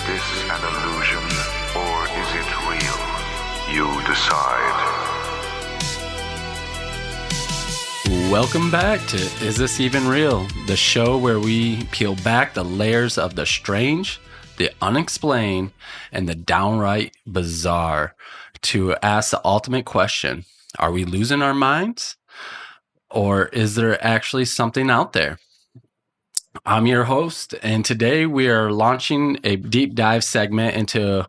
this an illusion or is it real? You decide. Welcome back to Is This Even Real? The show where we peel back the layers of the strange, the unexplained, and the downright bizarre to ask the ultimate question. Are we losing our minds? Or is there actually something out there? I'm your host, and today we are launching a deep dive segment into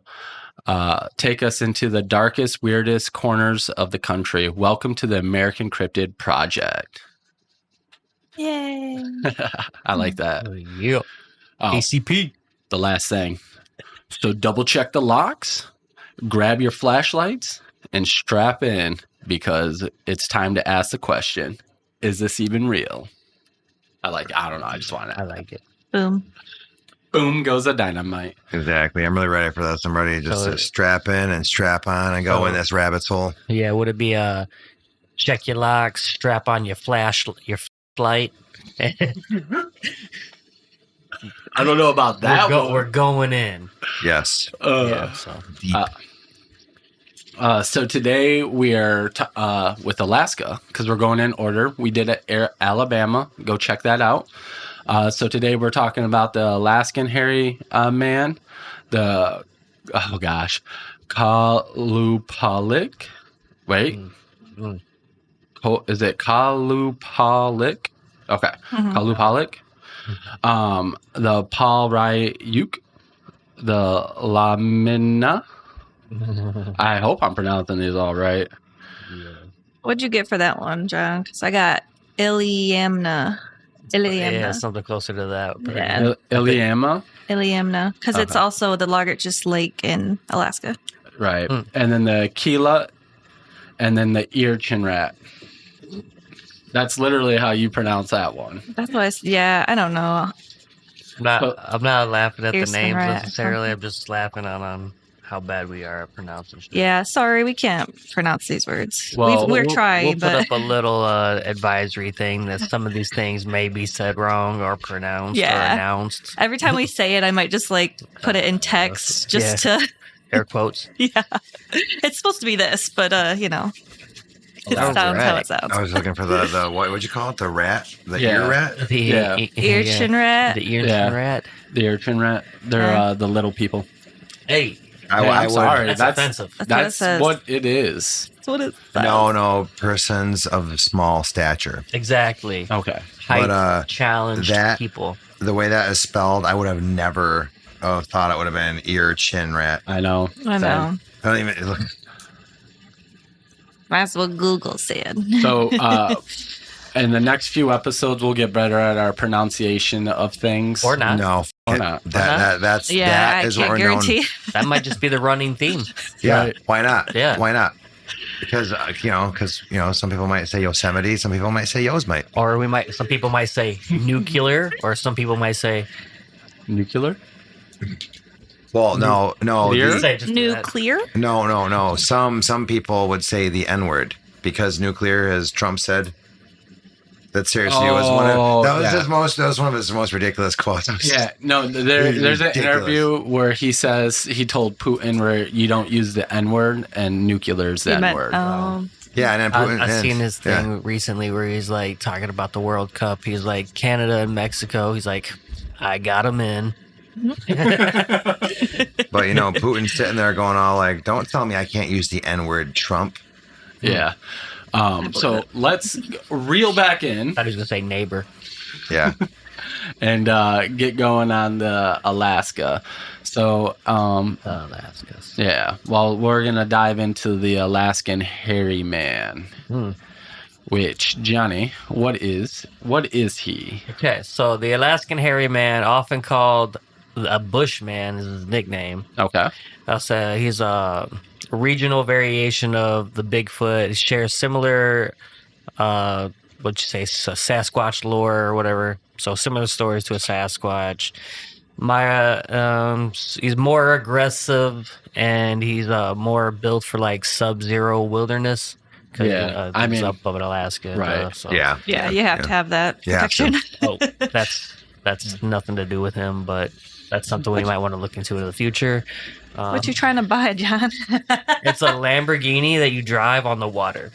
take us into the darkest, weirdest corners of the country. Welcome to the American Cryptid Project. Yay. I like that. Yeah. Oh, ACP. the last thing. So double check the locks, grab your flashlights, and strap in because it's time to ask the question, is this even real? I don't know. I just want to. I like it. Boom. Boom goes the dynamite. Exactly. I'm really ready for this. I'm ready just to strap in and strap on and go in this rabbit's hole. Yeah, would it be check your locks, strap on your flashlight? I don't know about that. We're going in. Yes. Yeah, so Deep. So today we are with Alaska because we're going in order. We did it at Alabama. Go check that out. So today we're talking about the Alaskan hairy man, the Kalupalik. Wait, is it Kalupalik? Okay, Kalupalik. The Palrayuk, the Lamina. I hope I'm pronouncing these all right. What'd you get for that one, John? Because I got Iliamna. yeah, something closer to that. Yeah. Iliamna. Iliamna. Because it's also the largest lake in Alaska. Right. And then the Kila, and then the ear chin rat. That's literally how you pronounce that one. That's why I don't know. I'm not laughing at the Earson names rat. necessarily. I'm just laughing on how bad we are at pronouncing shit. Yeah, sorry, we can't pronounce these words. Well, We're trying, We'll but put up a little advisory thing that some of these things may be said wrong or pronounced or announced. every time we say it, I might just put it in text just to. Air quotes. Yeah, it's supposed to be this, but it sounds how it sounds. I was looking for the what'd you call it? The rat? The Yeah. ear rat? Ear chin rat. The ear chin rat. The ear chin rat. They're the little people. Hey, I'm sorry. that's offensive. That's what it is. That's what it says. No, persons of small stature. Exactly. Okay. Height challenged people. The way that is spelled, I would have never thought it would have been ear chin rat. I know. I know. I don't even look. That's what Google said. So, in the next few episodes, we'll get better at our pronunciation of things. Or not. No, Or not. That's Yeah, that I is what can't we're known. guarantee. That might just be the running theme. Yeah, Right. why not? Yeah. Why not? Because some people might say Yosemite, some people might say Yosemite. Or some people might say nuclear, or some people might say Nuclear? Well, no, Clear? say just that. Nuclear? no. Some people would say the N-word because nuclear, as Trump said. That seriously was one of his most ridiculous quotes. Yeah, no, there's an Ridiculous. interview where he says he told Putin where you don't use the N-word and nuclear's the N-word. Yeah, and then Putin. I've seen his thing recently where he's talking about the World Cup. He's like, Canada and Mexico. He's like, I got him in. But Putin's sitting there going all like, "Don't tell me I can't use the N-word, Trump." Yeah. So let's reel back in. I thought he was going to say neighbor. Yeah. And get going on the Alaska. So, Alaska. yeah. Well, we're going to dive into the Alaskan hairy man. Which, Johnny, what is he? Okay, so the Alaskan hairy man, often called a bushman, is his nickname. Okay. He's a regional variation of the Bigfoot. He shares similar, Sasquatch lore or whatever. So similar stories to a Sasquatch. He's more aggressive and he's more built for sub-zero wilderness. Yeah, he's up in Alaska. right. So. Yeah. Yeah, you have to have that protection. Oh, that's that's nothing to do with him, but that's something we might want to look into in the future. What you trying to buy, John? It's a Lamborghini that you drive on the water.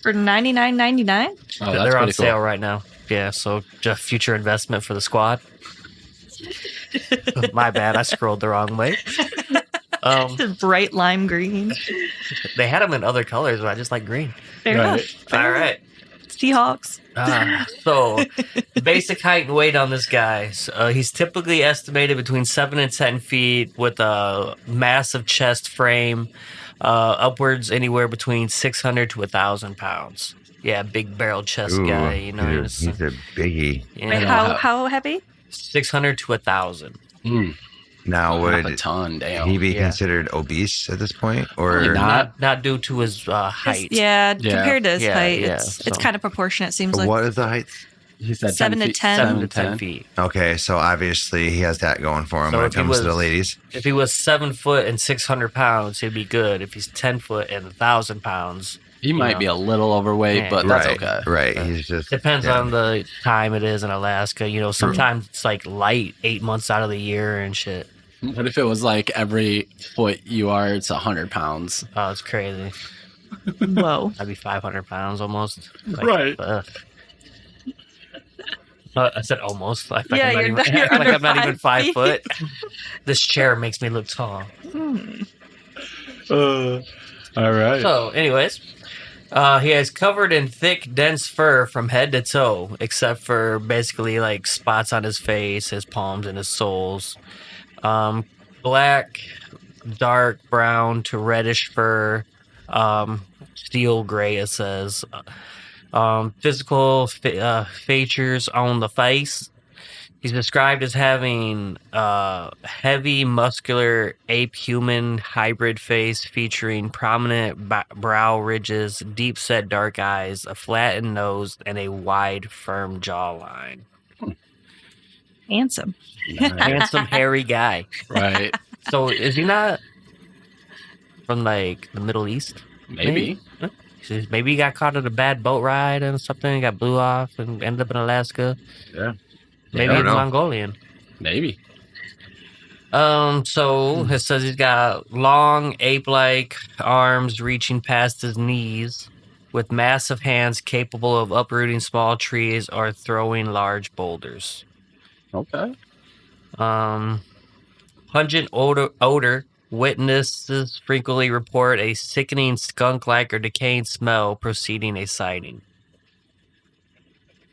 For $99.99? Oh, that's They're on pretty sale cool. right now. Yeah, so just future investment for the squad. My bad, I scrolled the wrong way. Just bright lime green. They had them in other colors, but I just like green. Fair Right. enough. All right. Seahawks. So, basic height and weight on this guy. He's typically estimated between 7 and 10 feet with a massive chest frame, upwards anywhere between 600 to 1,000 pounds. Yeah, big barrel chest guy. You know, he's a biggie. yeah, Wait, how heavy? 600 to 1,000. Now, Half a would ton, damn. he be Yeah. considered obese at this point, Probably or not. Not due to his height. Yeah, Yeah. compared to his Yeah, height, yeah, it's so- kind of proportionate, seems like. what is the height? He said 7 to feet, 10. 7 to 10 feet. Okay, so obviously he has that going for him So when if it he comes to the was- ladies. If he was 7 foot and 600 pounds, he'd be good. If he's 10 foot and 1,000 pounds, He might know. be a little overweight, Yeah. but that's right, okay. right. He's just depends yeah. on the time it is in Alaska. You know, sometimes it's like light 8 months out of the year and shit. What if it was like every foot you are, it's 100 pounds? Oh, it's crazy. Whoa. I'd be 500 pounds almost. Like, Right. I said almost. Like, Yeah, I'm you're not you're even, like under I'm not even 5 feet. foot. This chair makes me look tall. All right. So, anyways, he is covered in thick, dense fur from head to toe, except for basically like spots on his face, his palms, and his soles. Black, dark brown to reddish fur, steel gray, it says. Physical features on the face. He's described as having heavy, muscular, ape-human hybrid face featuring prominent brow ridges, deep-set dark eyes, a flattened nose, and a wide, firm jawline. Handsome. Handsome, hairy guy. Right. So is he not from like the Middle East? Maybe. Maybe he got caught at a bad boat ride and something, got blew off and ended up in Alaska. Yeah. Maybe I he's don't know. Mongolian. Maybe. So it says he's got long ape-like arms reaching past his knees, with massive hands capable of uprooting small trees or throwing large boulders. Okay. Pungent odor. Witnesses frequently report a sickening skunk-like or decaying smell preceding a sighting.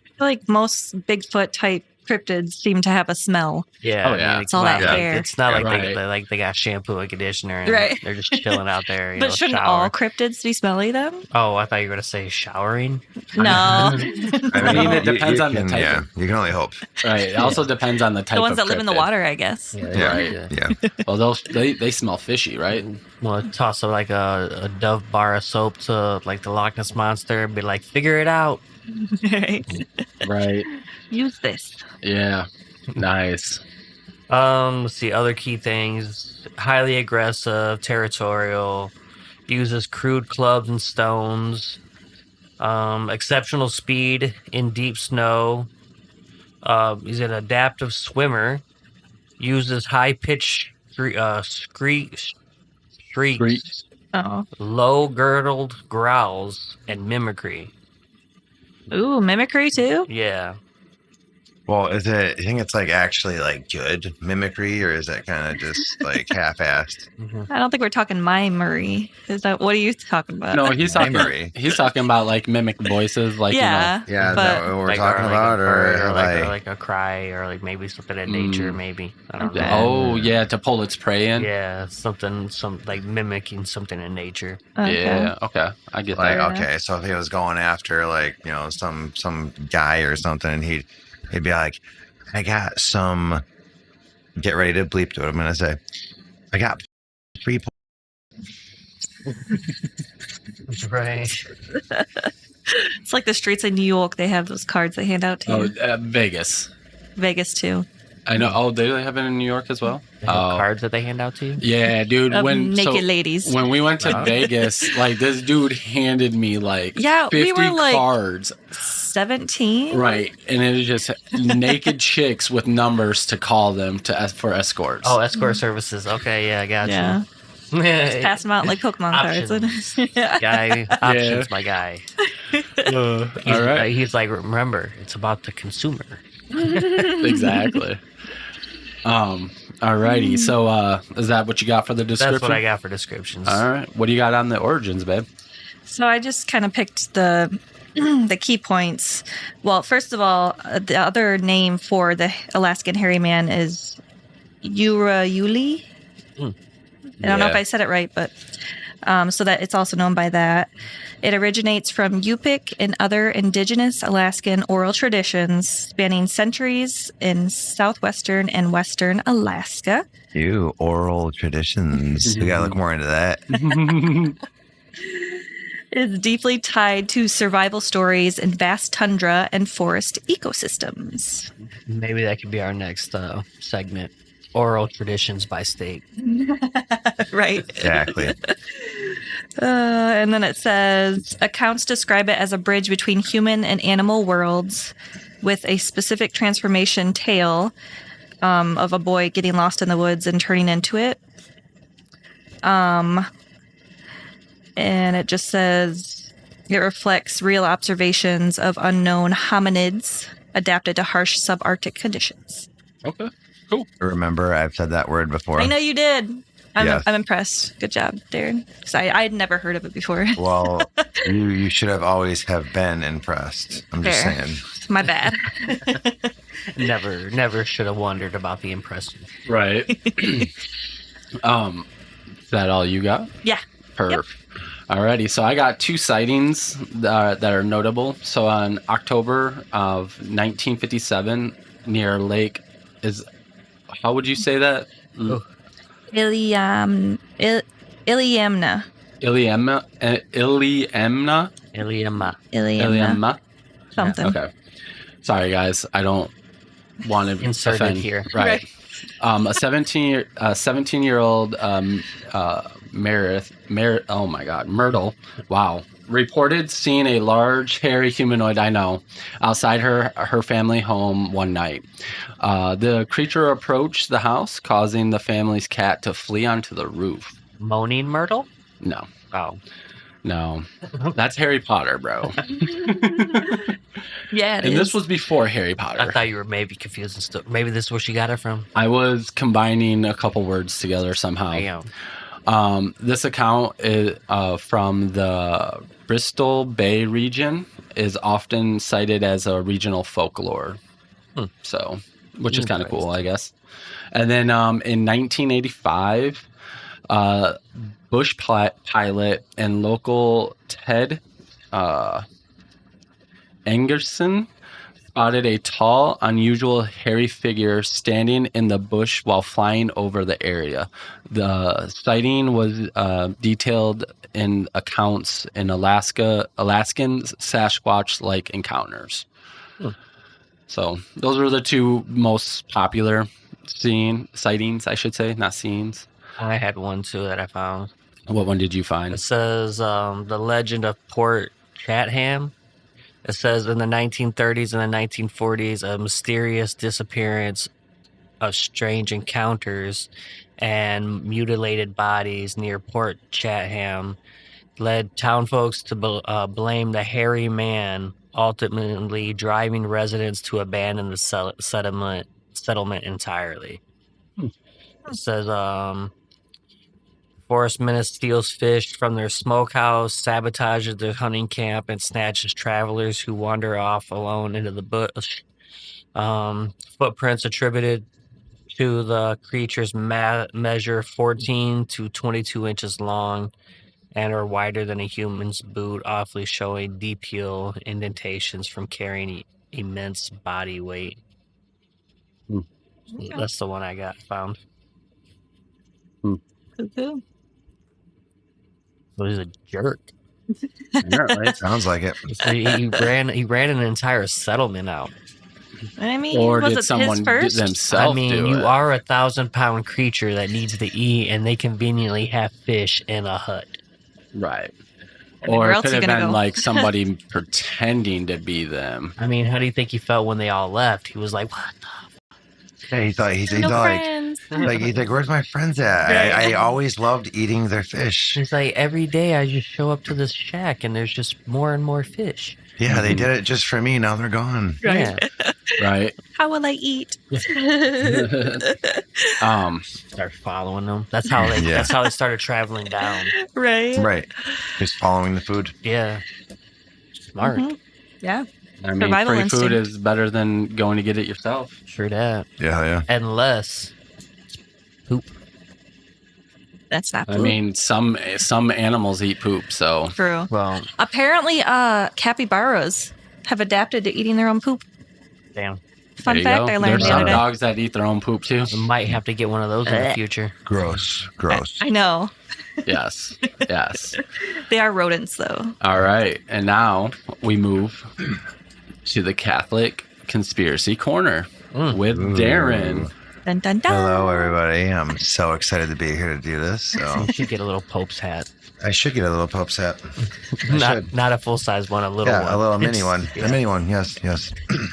I feel like most Bigfoot type cryptids seem to have a smell. Yeah, Oh, yeah. It's all that hair. It's not like Right. they got shampoo and conditioner, and Right. they're just chilling out there. You But know, shouldn't shower. all cryptids be smelly then? Oh, I thought you were gonna say showering. No. I mean, it depends on the can, type Yeah, of- you can only hope. Right. It also depends on the type The of ones that live in the cryptid. water, I guess. Yeah, Right. yeah. Well, they smell fishy, right? Well, toss like a Dove bar of soap to like the Loch Ness monster and be like, figure it out. Right. Right. Use this. Yeah. Nice. Let's see, other key things: highly aggressive, territorial, uses crude clubs and stones, exceptional speed in deep snow. He's an adaptive swimmer. Uses high pitched shrieks, Shrieks. Oh. low girdled growls, and mimicry. Ooh, mimicry too? Yeah. Well, is it? I think it's like actually like good mimicry, or is that kind of just like half-assed? I don't think we're talking mimery. Is that what are you talking about? No, he's talking. Memory. He's talking about like mimic voices, like yeah. Yeah, is but that what we're Like, talking or like about, a or bird, like, like a cry, or like maybe something in nature, maybe. I don't You know. know. Oh yeah, to pull its prey in. Yeah, some like mimicking something in nature. Okay. Yeah. Okay. I get like that. okay, so if he was going after like some guy or something, and he'd be like, I got some. Get ready to bleep to what I'm gonna say. I got 3. Right. It's like the streets of New York. They have those cards they hand out to Oh, you. Vegas. Vegas too. I know. Oh, do they have it in New York as well? They have Oh. cards that they hand out to you. Yeah, dude. Of When naked ladies. when we went to Wow. Vegas, like this dude handed me like Yeah, 50 we were like cards. 17. Right. And it was just naked chicks with numbers to call them for escorts. Oh, escort services. Okay, yeah, I got Yeah. you. Just pass them out like Pokemon cards. Options. Yeah. Guy, options, my guy. All right. He's like, remember, it's about the consumer. Exactly. Alrighty. So, is that what you got for the description? That's what I got for descriptions. All right. What do you got on the origins, babe? So I just kind of picked the key points. Well, first of all, the other name for the Alaskan hairy man is Urayuli. I don't know if I said it right, but so that it's also known by that. It originates from Yupik and other indigenous Alaskan oral traditions spanning centuries in southwestern and western Alaska. Oral traditions. We gotta look more into that. Is deeply tied to survival stories in vast tundra and forest ecosystems. Maybe that could be our next segment. Oral traditions by state. Right. Exactly. And then it says, accounts describe it as a bridge between human and animal worlds with a specific transformation tale of a boy getting lost in the woods and turning into it. And it just says it reflects real observations of unknown hominids adapted to harsh subarctic conditions. Okay. Cool. Remember, I've said that word before. I know you did. Yes. I'm impressed. Good job, Darren. Because I had never heard of it before. Well, you should have always have been impressed. I'm just Fair. saying. My bad. Never should have wondered about the impression. Right. Is that all you got? Yeah. Perfect. Alrighty, so I got two sightings that are notable. So on October of 1957, near Lake how would you say that? Iliamna. Iliamna. Iliamma. Something. Okay. Sorry, guys. I don't want to Insert offend. it here. Right. A 17-year-old Myrtle. Wow. Reported seeing a large, hairy humanoid, outside her family home one night. The creature approached the house, causing the family's cat to flee onto the roof. Moaning Myrtle? No. Oh. No. That's Harry Potter, bro. Yeah, it And is. this was before Harry Potter. I thought you were maybe confused and stuff. Maybe this is where she got it from. I was combining a couple words together somehow. Damn. This account is from the Bristol Bay region, is often cited as a regional folklore. So, which is kind of cool, I guess. And then in 1985, bush pilot and local Ted Angerson spotted a tall, unusual, hairy figure standing in the bush while flying over the area. The sighting was detailed in accounts in Alaskan Sasquatch-like encounters. So those were the two most popular sightings, I should say, not scenes. I had one too that I found. What one did you find? It says the legend of Port Chatham. It says in the 1930s and the 1940s, a mysterious disappearance of strange encounters and mutilated bodies near Port Chatham led townfolks to blame the hairy man, ultimately driving residents to abandon the settlement entirely. It says Forest menace steals fish from their smokehouse, sabotages their hunting camp, and snatches travelers who wander off alone into the bush. Footprints attributed to the creatures measure 14 to 22 inches long and are wider than a human's boot, awfully showing deep heel indentations from carrying immense body weight. That's the one I found. Cuckoo. So he's a jerk. Sounds like it. So he ran an entire settlement out. I mean, Or was did it someone his first? themselves I mean, do you it? are a 1,000-pound creature that needs to eat, and they conveniently have fish in a hut. Right. Or Where it else could you have gonna been go? like somebody pretending to be them. I mean, how do you think he felt when they all left? He was like, "What Yeah, he thought he's No like, friends. he's like, where's my friends at? I always loved eating their fish. He's like, every day I just show up to this shack and there's just more and more fish. Yeah, they did it just for me. Now they're gone. Yeah. Right. How will I eat? Start following them. That's how they. Yeah. That's how they started traveling down. Right. Right. Just following the food. Yeah. Smart. Mhm. Yeah. I mean, Survival free food instinct. is better than going to get it yourself. Sure that. Yeah. Unless poop. That's not I food. mean, some animals eat poop, so True. Well, Apparently, capybaras have adapted to eating their own poop. damn. Fun there you fact go. I learned There's the some other day. dogs that eat their own poop too. We might have to get one of those in the future. Gross. I know. Yes, yes. They are rodents, though. All right, and now we move to the Catholic Conspiracy Corner with Darren. Dun, dun, dun. Hello, everybody. I'm so excited to be here to do this. So You should get a little Pope's hat. I should get a little Pope's hat. I should. Not a full size one, a little one. Yeah, a little mini It's- one. yeah. A mini one. Yes.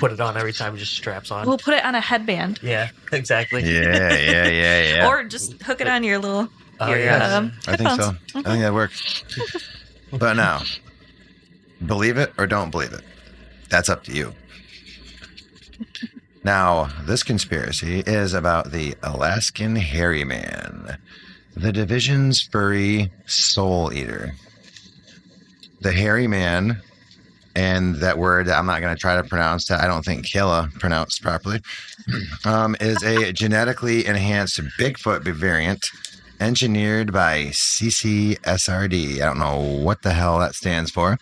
Put it on every time, just straps on. We'll put it on a headband. Yeah, exactly. Yeah. Or just hook it on your little Oh, your, yes. I think so. headphones. I think that works. But now, believe it or don't believe it. That's up to you. Now, this conspiracy is about the Alaskan hairy man, the division's furry soul eater. The hairy man, and that word I'm not going to try to pronounce that I don't think Kayla pronounced properly, is a genetically enhanced Bigfoot variant engineered by CCSRD. I don't know what the hell that stands for.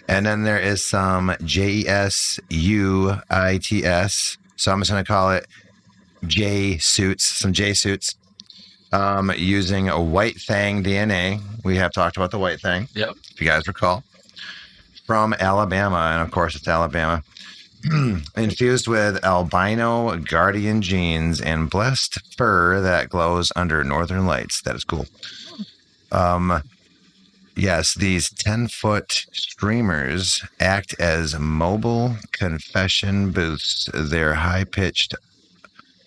And then there is some JESUITS. So I'm just going to call it J suits, some J suits, using a white fang DNA. We have talked about the white fang, Yep. if you guys recall, from Alabama. And of course, it's Alabama. Infused with albino guardian genes and blessed fur that glows under northern lights. That is cool. Yes, these 10-foot streamers act as mobile confession booths. Their high-pitched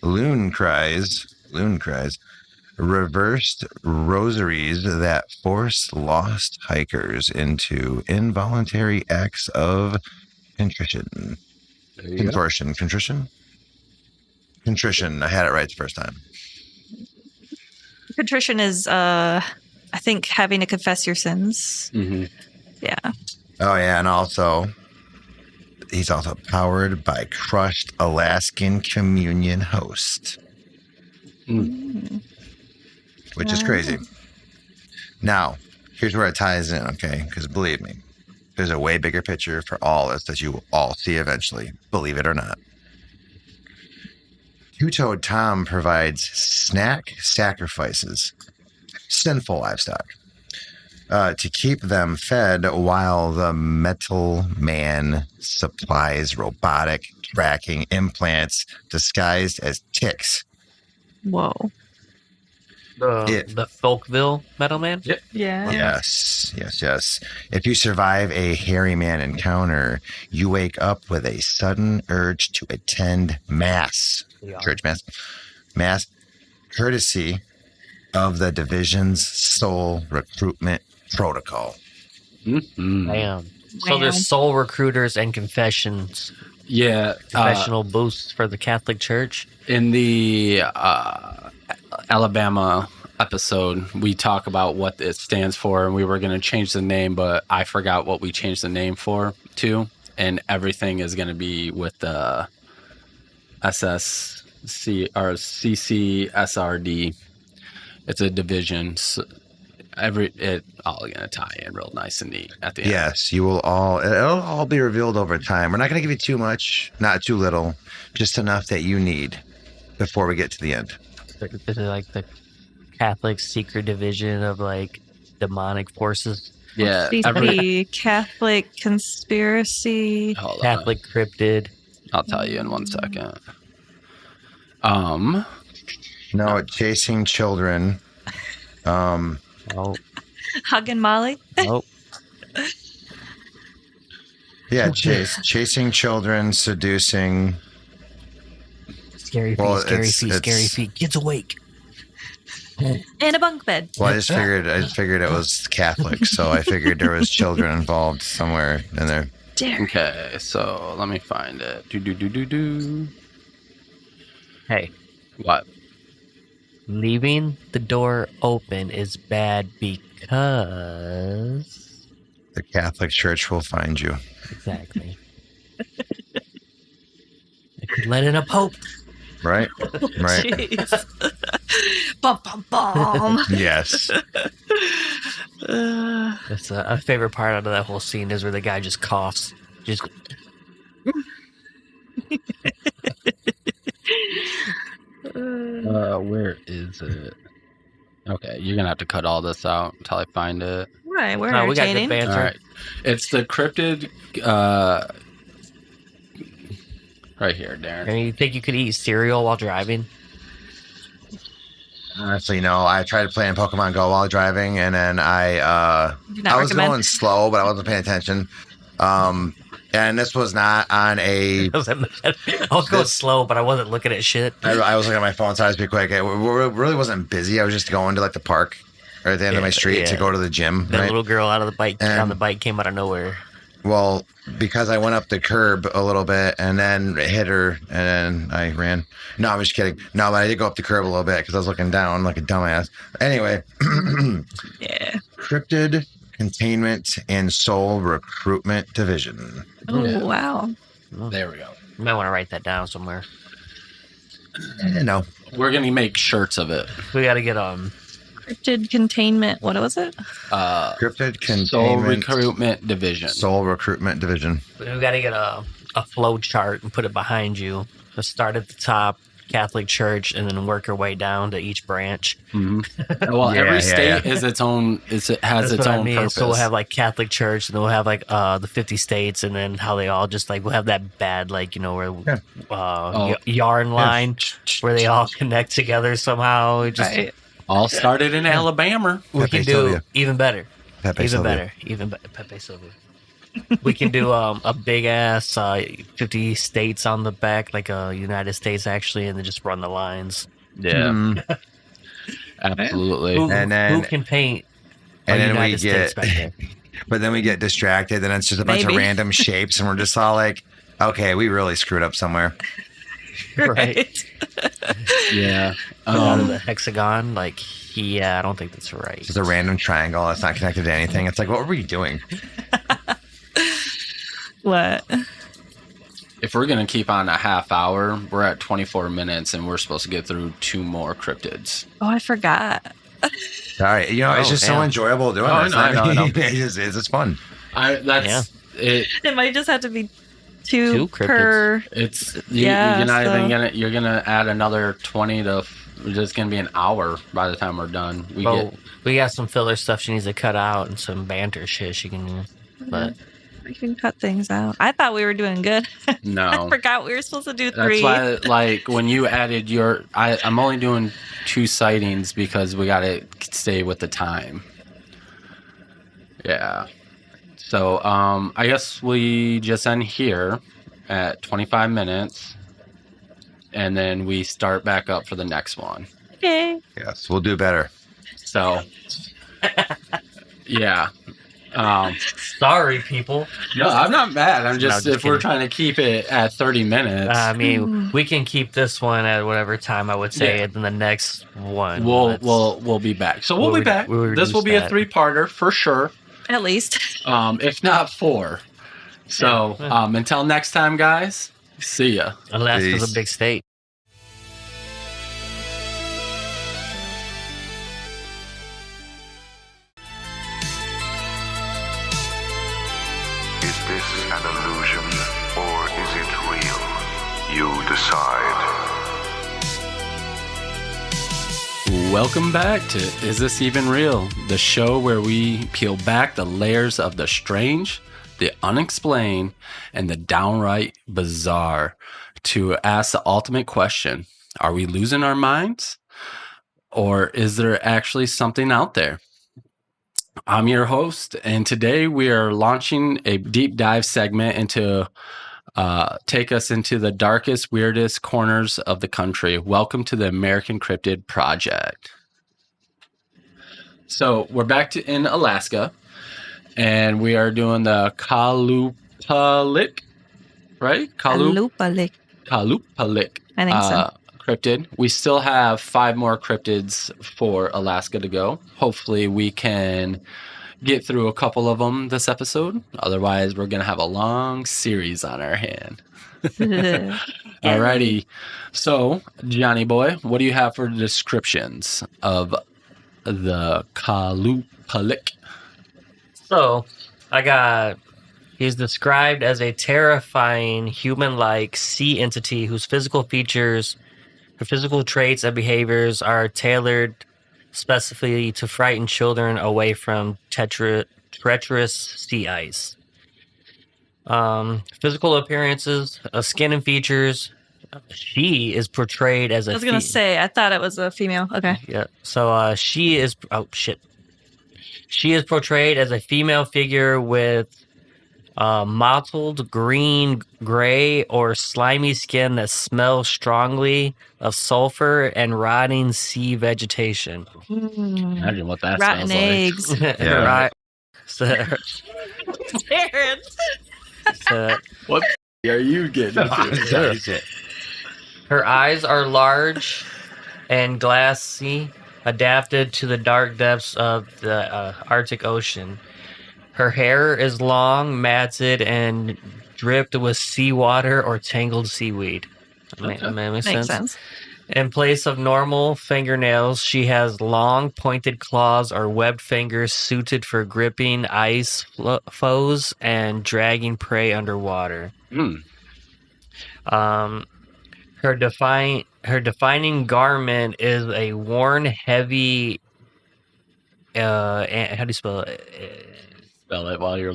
loon cries, reversed rosaries that force lost hikers into involuntary acts of contrition. There you go. Contrition. I had it right the first time. Contrition is, I think, having to confess your sins. Mhm. Yeah. Oh yeah, and also he's also powered by crushed Alaskan communion host, which is crazy. Now, here's where it ties in, okay? Because believe me, there's a way bigger picture for all this that you will all see eventually, believe it or not. Two-Toed Tom provides snack sacrifices, sinful livestock, to keep them fed while the Metal Man supplies robotic tracking implants disguised as ticks. Whoa. The Folkville Metal Man? Yep. Yeah. Yes. If you survive a hairy man encounter, you wake up with a sudden urge to attend mass, church mass, courtesy of the division's soul recruitment protocol. Mhm. Damn. So Wow. there's soul recruiters and confessions, Yeah. confessional boosts for the Catholic Church. In the Alabama episode, we talk about what it stands for, and we were going to change the name, but I forgot what we changed the name for to, and everything is going to be with the SSC or CCSRD. It's a division. So it all going to tie in real nice and neat at the end. Yes, it'll all be revealed over time. We're not going to give you too much, not too little, just enough that you need before we get to the end. Is it like the Catholic secret division of like demonic forces? Yeah. The Catholic conspiracy. Hold on. Catholic cryptid. I'll tell you in 1 second. No, chasing children. Oh, Hugging Molly. oh. Yeah, chasing children, seducing. Scary feet, Well, scary it's- feet, scary it's- feet. Kids awake. In a bunk bed. Well, I just figured it was Catholic, so I figured there was children involved somewhere in there. Dare. Okay, so let me find it. Do. Hey, What? leaving the door open is bad because The Catholic Church will find you. exactly. It could let in a pope. Right? Right. Jeez. Bum, bum, bum. Yes. That's a favorite part out of that whole scene is where the guy just coughs. Just Where is it? Okay, you're gonna have to cut all this out until I find it. Right, we're no, we got good entertaining. banter. All right, it's the cryptid. Right here, Darren. And you think you could eat cereal while driving? Honestly, no. I tried playing Pokemon Go while driving, and then Do not I was recommend. going slow, but I wasn't paying attention. And this was not on a. I was going slow, but I wasn't looking at shit. I was looking at my phone, so I was be quick. It really wasn't busy. I was just going to like the park or at the end of my street to go to the gym. That Right? little girl out of the bike And- on the bike came out of nowhere. Well, because I went up the curb a little bit and then hit her and then I ran. No, I'm just kidding. No, but I did go up the curb a little bit because I was looking down like a dumbass. Anyway, Yeah. Cryptid Containment and Soul Recruitment Division. Oh, Yeah. wow. There we go. You might want to write that down somewhere. No, We're gonna make shirts of it. We got to get Cryptid containment. What was it? Cryptid Soul Containment Recruitment Division. Soul Recruitment Division. we got to get a flow chart and put it behind you. Let's start at the top, Catholic Church, and then work our way down to each branch. Mhm. Well, Yeah, every yeah, state yeah. is its own. It has That's its what I own mean. purpose. So we'll have like Catholic Church, and then we'll have like the 50 states, and then how they all just like we'll have that bad like Yeah. yarn line where they all connect together somehow. It just Right. All started in Alabama. we Pepe can do Sylvia. even better, Pepe even Sylvia. better, even better. Pepe Sylvia. We can do a big ass 50 states on the back, like United States actually, and then just run the lines. Yeah, Mm. absolutely. Who And then- can paint? And then United we States get, back there? but then we get distracted, and it's just a bunch Maybe. of random shapes, and we're just all like, okay, we really screwed up somewhere. Right. Yeah. Out of the hexagon, like yeah, I don't think that's right. It's just a random triangle that's not connected to anything. It's like, what were we doing? What? If we're gonna keep on a half hour, we're at 24 minutes, and we're supposed to get through 2 more cryptids. Oh, I forgot. Sorry, it's Oh, just so damn. enjoyable doing Oh, this. I know. It's fun. That's it. It might just have to be Two two cryptids. per. It's Yeah, you're not even so- gonna. You're gonna add another 20 to. It's gonna be an hour by the time we're done. We got some filler stuff she needs to cut out and some banter shit she can use. But We can cut things out. I thought we were doing good. I No. forgot we were supposed to do That's 3. why, like, when you added I'm only doing 2 sightings because we gotta stay with the time. Yeah. So, I guess we just end here at 25 minutes, and then we start back up for the next one. Okay. Yes, we'll do better. So, yeah. sorry, people. No, I'm not mad. I'm just, just if we're kidding. trying to keep it at 30 minutes, I mean, we can keep this one at whatever time I would say, Yeah. and then the next one. we'll be back. So we'll be back. we'll This will reduce be a that. 3-parter for sure. At least. If not 4. So, Yeah. until next time, guys, see ya. Alaska's Peace. a big state. Is this an illusion or is it real? You decide. Welcome back to Is This Even Real? The show where we peel back the layers of the strange, the unexplained, and the downright bizarre to ask the ultimate question: are we losing our minds? Or is there actually something out there? I'm your host, and today we are launching a deep dive segment into take us into the darkest, weirdest corners of the country. Welcome to the American Cryptid Project. So we're back in Alaska, and we are doing the Kalupalik, right? Alupalik. Kalupalik I think so. cryptid. We still have 5 more cryptids for Alaska to go. Hopefully we can get through a couple of them this episode. Otherwise, we're going to have a long series on our hand. Alrighty. So, Johnny boy, what do you have for descriptions of the Kalupalik? So, he's described as a terrifying human-like sea entity whose physical features, her physical traits and behaviors are tailored specifically to frighten children away from treacherous sea ice. Physical appearances, skin and features. She is portrayed as a. I was gonna say, I thought it was a female. Okay. Yeah. So she is. Oh shit. She is portrayed as a female figure with mottled green, gray, or slimy skin that smells strongly of sulfur and rotting sea vegetation. Imagine what that Rotten sounds eggs. Yeah. Right. So, Darren. so What are you getting into? her eyes are large and glassy, adapted to the dark depths of the Arctic Ocean. Her hair is long, matted, and dripped with seawater or tangled seaweed. Makes sense. In place of normal fingernails, she has long, pointed claws or webbed fingers suited for gripping ice foes and dragging prey underwater. Her defining garment is a worn, heavy. How do you spell it? Spell it while you're.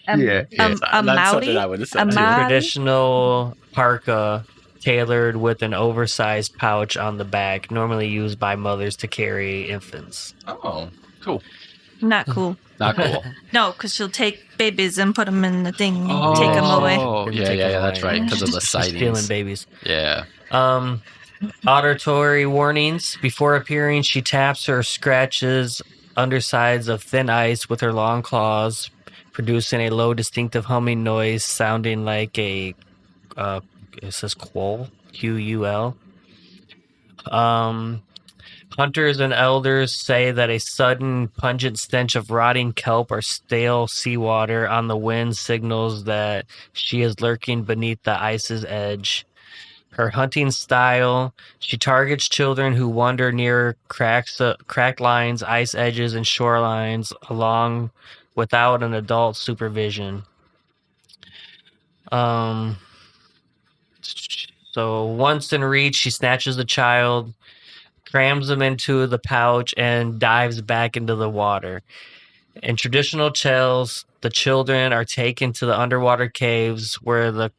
A That's Maori? something I would have said. A too. Maori? Traditional parka tailored with an oversized pouch on the back, normally used by mothers to carry infants. Oh, cool. Not cool. Not cool. No, because she'll take babies and put them in the thing, take them away. Oh, yeah, that's right. Because of the sightings. Stealing babies. Yeah. Auditory warnings. Before appearing, she taps or scratches undersides of thin ice with her long claws, producing a low, distinctive humming noise sounding like a, it says quoll, Q-U-L. Hunters and elders say that a sudden, pungent stench of rotting kelp or stale seawater on the wind signals that she is lurking beneath the ice's edge. Her hunting style, she targets children who wander near cracked lines, ice edges, and shorelines along without an adult supervision. So once in reach, she snatches the child, crams them into the pouch, and dives back into the water. In traditional tales, the children are taken to the underwater caves where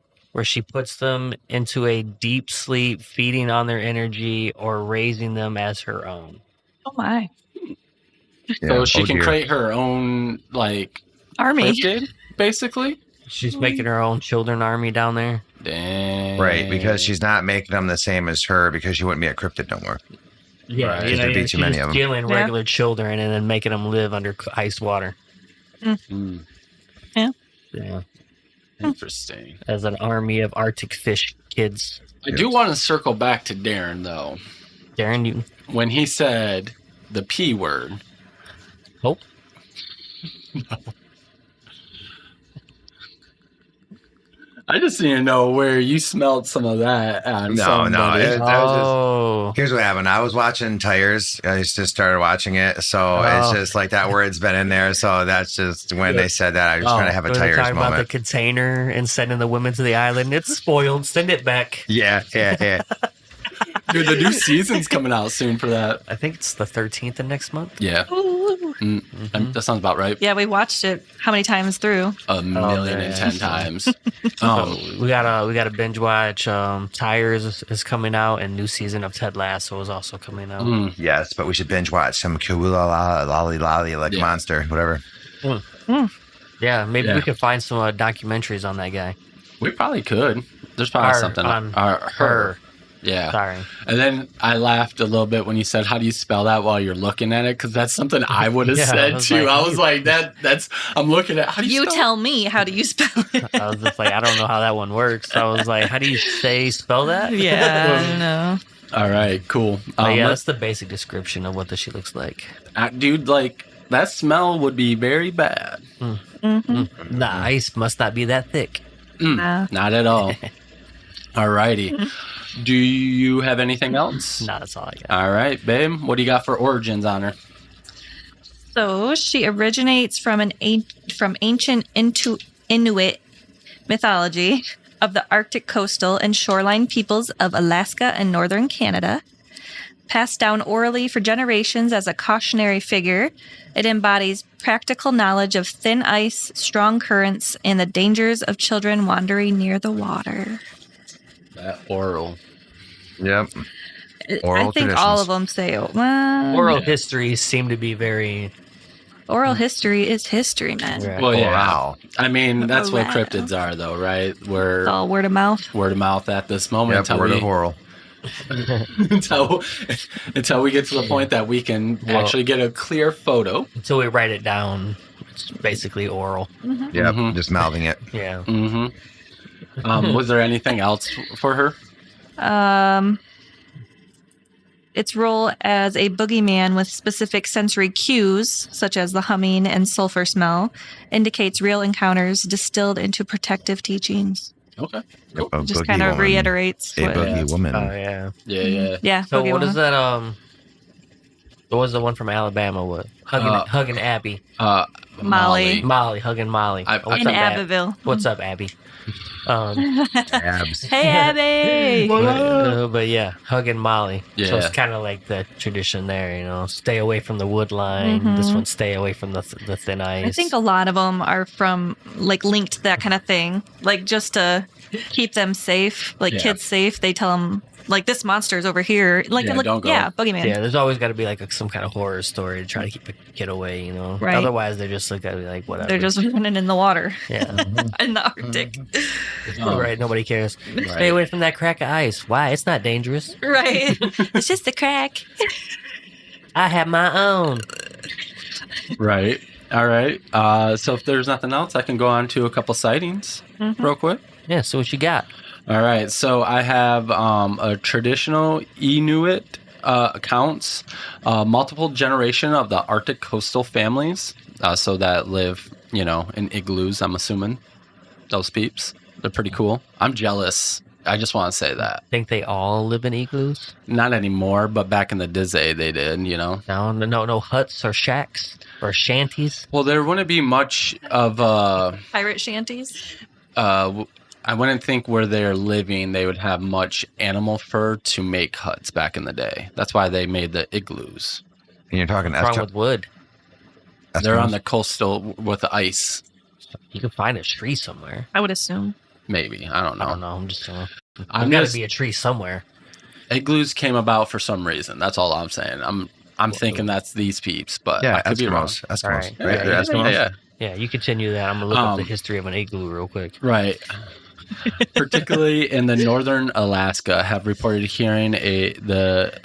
she puts them into a deep sleep, feeding on their energy or raising them as her own. Oh my. So she can dear. create her own, like, Army. cryptid, basically? She's making her own children army down there. Dang. Right, because she's not making them the same as her because she wouldn't be a cryptid no more. Yeah, Right. There'd be too she's many of 'em. stealing Yeah. regular children and then making them live under ice water. Mm, Yeah, interesting. as an army of Arctic fish kids. I do want to circle back to Darren, though. Darren, you When he said the P word. hope? I just need to know where you smelled some of that on No, somebody. that was just- Oh, Here's what happened. I was watching Tires. I just started watching it. So it's just like that word's been in there. So that's just when they said that, I was trying to have a so they're Tires talking about the moment. container and sending the women to the island. It's spoiled. Send it back. Yeah. Dude, the new season's coming out soon for that. I think it's the 13th of next month. Yeah. Ooh. That sounds about right. Yeah, we watched it how many times through? 1,010,000 times. We gotta binge watch. Tires is coming out, and new season of Ted Lasso is also coming out. Yes, but we should binge watch some Kula Lolly Lolly like monster, whatever. Yeah, maybe we could find some documentaries on that guy. We probably could. There's probably something on her. Yeah. Sorry. And then I laughed a little bit when you said, "How do you spell that?" while you're looking at it, because that's something I would have said too. I was like, "That's." I'm looking at. How do you spell tell me. How do you spell it? I was just like, I don't know how that one works. I was like, how do you spell that? Yeah, I know. All right, cool. Yeah, that's the basic description of what the shit looks like. Dude, like that smell would be very bad. The ice must not be that thick. Not at all. All righty. Do you have anything else? No, that's all I got. All right, babe. What do you got for origins on her? So she originates from ancient Inuit mythology of the Arctic coastal and shoreline peoples of Alaska and northern Canada. Passed down orally for generations as a cautionary figure, it embodies practical knowledge of thin ice, strong currents, and the dangers of children wandering near the water. That oral. Yep. I think all of them say oral histories seem to be very. Oral history is history, man. Right. Well, yeah. Wow. I mean, that's what cryptids are, though, right? We're it's all word of mouth. Word of mouth at this moment. Yep, word of oral. until we get to the point that we can actually get a clear photo. Until we write it down, it's basically oral. Yep, just mouthing it. Yeah. Was there anything else for her? Its role as a boogeyman with specific sensory cues, such as the humming and sulfur smell, indicates real encounters distilled into protective teachings. Okay. Just kind of reiterates a boogie woman. Oh, yeah. Yeah. So what woman. is that? What was the one from Alabama? What? Hugging Abby. Molly. Molly, hugging Molly. In Abbeville. What's up, Abby? Abs. Hey, Abby! But yeah, hugging Molly. Yeah. So it's kind of like the tradition there, you know. Stay away from the wood line. This one, stay away from the thin ice. I think a lot of them are from, like, linked to that kind of thing. Like, just to keep them safe, like, kids safe, they tell them, like, this monster's over here. Like, don't go. Yeah, boogeyman. Yeah, there's always got to be like some kind of horror story to try to keep a kid away, you know. Right. Otherwise, they're just got to be like whatever. They're just running in the water. Yeah. In the Arctic. Right. Nobody cares. Stay away from that crack of ice. Why? It's not dangerous. Right. It's just a crack. I have my own. Right. All right. So if there's nothing else, I can go on to a couple sightings real quick. Yeah. So what you got? All right. So I have a traditional Inuit accounts, multiple generation of the Arctic coastal families, so that live, in igloos. I'm assuming those peeps. They're pretty cool. I'm jealous. I just want to say that. Think they all live in igloos? Not anymore, but back in the Dizzy, they did. No huts or shacks or shanties. Well, there wouldn't be much of pirate shanties. I wouldn't think where they're living they would have much animal fur to make huts back in the day. That's why they made the igloos. And you're talking What's wrong with wood? They're on the coastal with the ice. You can find a tree somewhere. I would assume. Maybe. I don't know. I'm just saying. I've got to be a tree somewhere. Igloos came about for some reason. That's all I'm saying. I'm thinking that's these peeps, but I could be wrong. Eskimos. All right. Right? They're Eskimos? Yeah, you continue that. I'm going to look up the history of an igloo real quick. Right. Particularly in the northern Alaska, have reported hearing the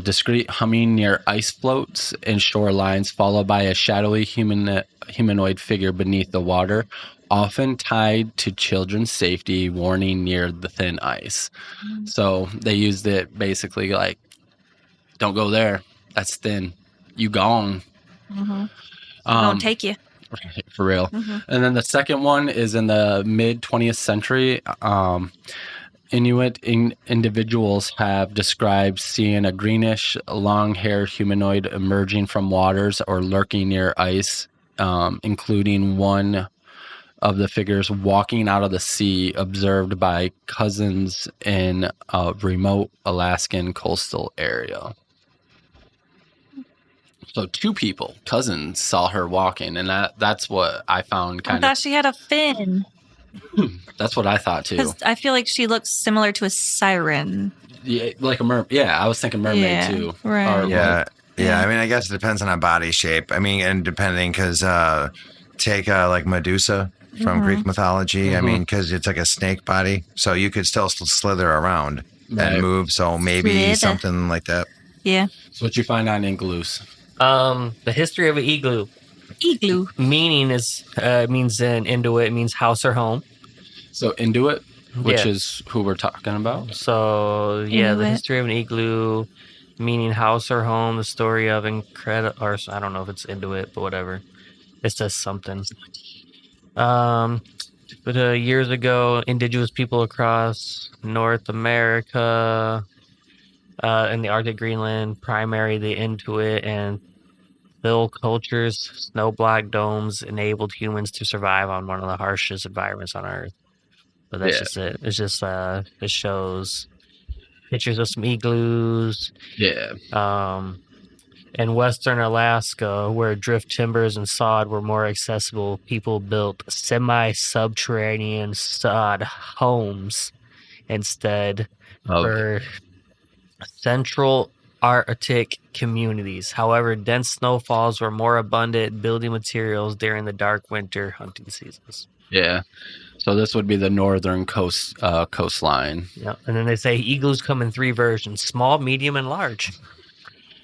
discreet humming near ice floats and shorelines, followed by a shadowy humanoid figure beneath the water, often tied to children's safety, warning near the thin ice. So they used it basically like, don't go there. That's thin. You gone. Don't take you. For real. And then the second one is in the mid 20th century. Inuit individuals have described seeing a greenish, long-haired humanoid emerging from waters or lurking near ice, including one of the figures walking out of the sea, observed by cousins in a remote Alaskan coastal area. So 2 people, cousins, saw her walking, and that's what I found I kind thought of. she had a fin That's what I thought too. because I feel like she looks similar to a siren. Yeah, like a mermaid. Yeah, I was thinking mermaid Yeah, too. right. Or Yeah. like- Yeah. I mean, I guess it depends on our body shape. I mean, and depending, because take like Medusa from Greek mythology. I mean, because it's like a snake body. So you could still slither around Right. and move. So maybe Slither. something like that. Yeah. So what you find on igloos? The history of an igloo Igloo. meaning is means in Inuit, it means house or home. So Inuit, which Yeah. is who we're talking about. So yeah, the Inuit. history of an igloo, meaning house or home. The story of incredible, or I don't know if it's Inuit, but whatever. It says something. But years ago, indigenous people across North America, in the Arctic, Greenland, primarily the Inuit and Thill cultures, snow black domes enabled humans to survive on one of the harshest environments on Earth. But that's Yeah. just it. It's just it shows pictures of some igloos. Yeah. In western Alaska, where drift timbers and sod were more accessible, people built semi-subterranean sod homes instead Okay. for central Arctic communities. However, dense snowfalls were more abundant building materials during the dark winter hunting seasons. Yeah. So this would be the northern coastline. Yep. And then they say igloos come in 3 versions: small, medium, and large.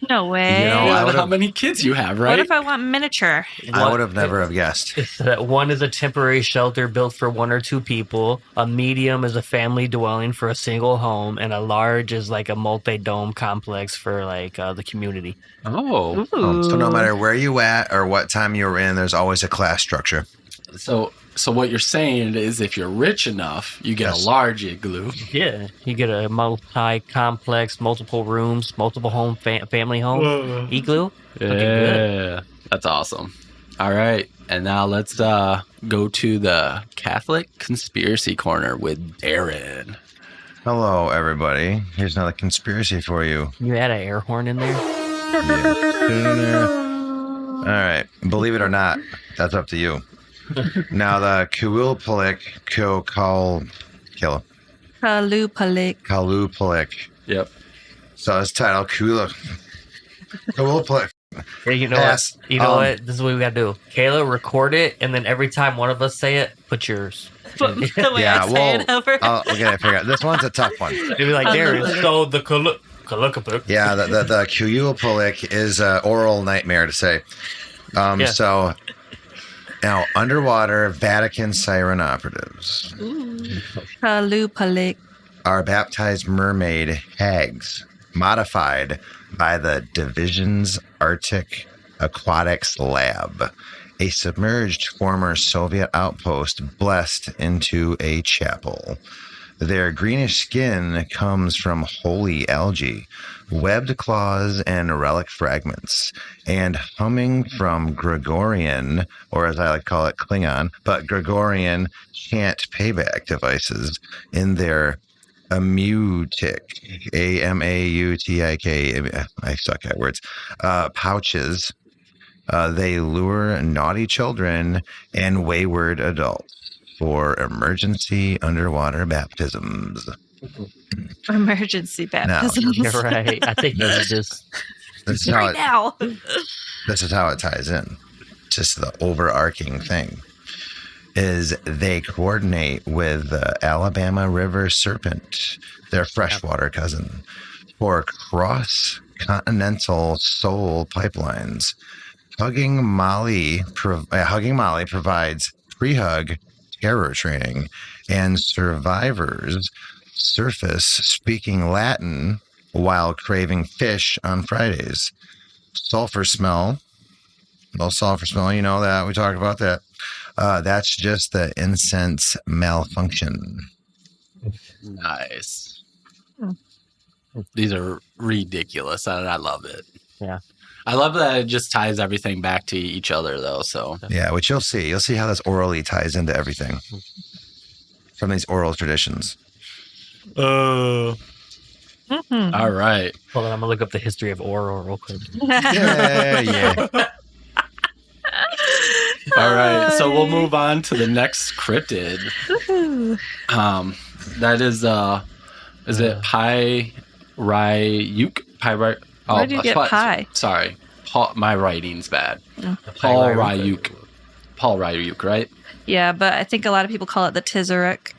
No way. You know, Yeah, I would've- how many kids you have, right? What if I want miniature? I would have never have guessed. That one is a temporary shelter built for 1 or 2 people. A medium is a family dwelling for a single home, and a large is like a multi-dome complex for like the community. Oh. So no matter where you at or what time you're in, there's always a class structure. So what you're saying is if you're rich enough, you get Yes. a large igloo. Yeah, you get a multi-complex, multiple rooms, multiple home family home igloo. Yeah. good. That's awesome. All right. And now let's go to the Catholic Conspiracy Corner with Darren. Hello, everybody. Here's another conspiracy for you. You add an air horn in there. All right. Believe it or not, that's up to you. Now, the Kuilpalik Kalupalik. Yep. So it's titled Kuilpalik. Hey, you know Pass. what? You know what? This is what we gotta do. Kayla, record it, and then every time one of us say it, put yours. The way Yeah, I say well, it over. okay, I forgot. This one's a tough one. It'd be like, Darren, so the Kalukapuk. Yeah, the Kuilpalik is an oral nightmare to say. Yeah. So, now, underwater Vatican siren operatives Kalupalik. are baptized mermaid hags, modified by the Division's Arctic Aquatics Lab, a submerged former Soviet outpost blessed into a chapel. Their greenish skin comes from holy algae, webbed claws and relic fragments, and humming from Gregorian, or as I like to call it, Klingon, but Gregorian chant payback devices in their Amautik, Amautik, I suck at words, pouches. They lure naughty children and wayward adults for emergency underwater baptisms. Emergency baptisms. You're right. I think this is just This is, how Right it, now. this is how it ties in. Just the overarching thing is they coordinate with the Alabama River serpent, their freshwater cousin, for cross-continental soul pipelines. Hugging Molly provides pre-hug terror training, and survivors surface speaking Latin while craving fish on Fridays. Sulfur smell. No sulfur smell, you know that. We talked about that. That's just the incense malfunction. Nice. These are ridiculous, and I love it. Yeah. I love that it just ties everything back to each other, though. So Yeah, which you'll see. You'll see how this orally ties into everything from these oral traditions. Mhm. All right. Hold on, I'm gonna look up the history of Oro real quick. Yeah. All right. So we'll move on to the next cryptid. Woohoo. That is it Pi Ryuk? Where do you get pie? Sorry. My writing's bad. Mm. Paul Ryuk. Paul Ryuk, right? Yeah, but I think a lot of people call it the Tizarek.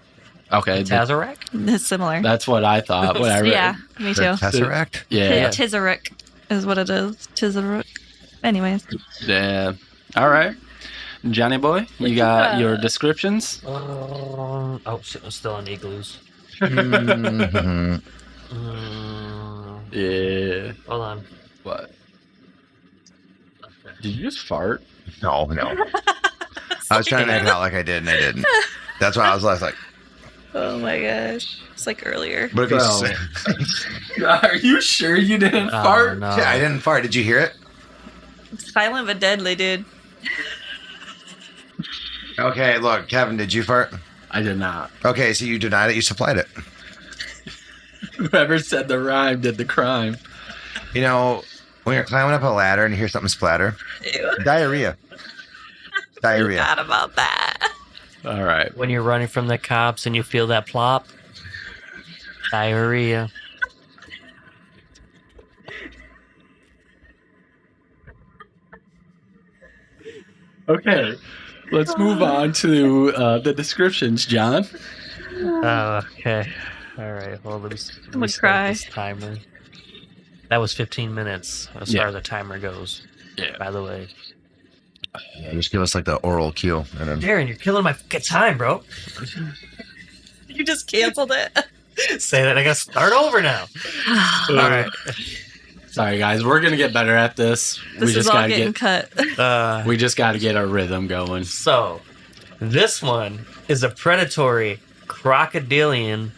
Okay. Tazarek? It's similar. That's what I thought when I read. Yeah, me The too. Tesseract? Yeah. Tizarek is what it is. Tizarek. Anyways. Yeah. All right. Johnny boy, you got your descriptions? Oh shit, I'm still on igloos. Mhm. Yeah. Hold on. What? Did you just fart? No. I was trying to make it out like I did, and I didn't. That's why I was like, Oh my gosh. It's like earlier. but if you Bro. Are you sure you didn't Oh, fart? no. yeah, I didn't fart. Did you hear it? Silent but deadly, dude. Okay, look, Kevin, did you fart? I did not. Okay, so you denied it. You supplied it. Whoever said the rhyme did the crime. You know, when you're climbing up a ladder and you hear something splatter, Ew. diarrhea. Diarrhea. Forgot about that. All right. When you're running from the cops and you feel that plop, diarrhea. Okay. Let's move on to the descriptions, John. Oh, okay. All right. Well, let me gonna restart cry. this timer. That was 15 minutes as far as the timer goes. Yeah. By the way, Yeah, just give us like the oral cue. And then, Darren, you're killing my fucking time, bro. You just canceled it. Say that I gotta start over now. All right. Sorry, guys. We're gonna get better at this. This is all getting cut. We just got to get our rhythm going. So, this one is a predatory crocodilian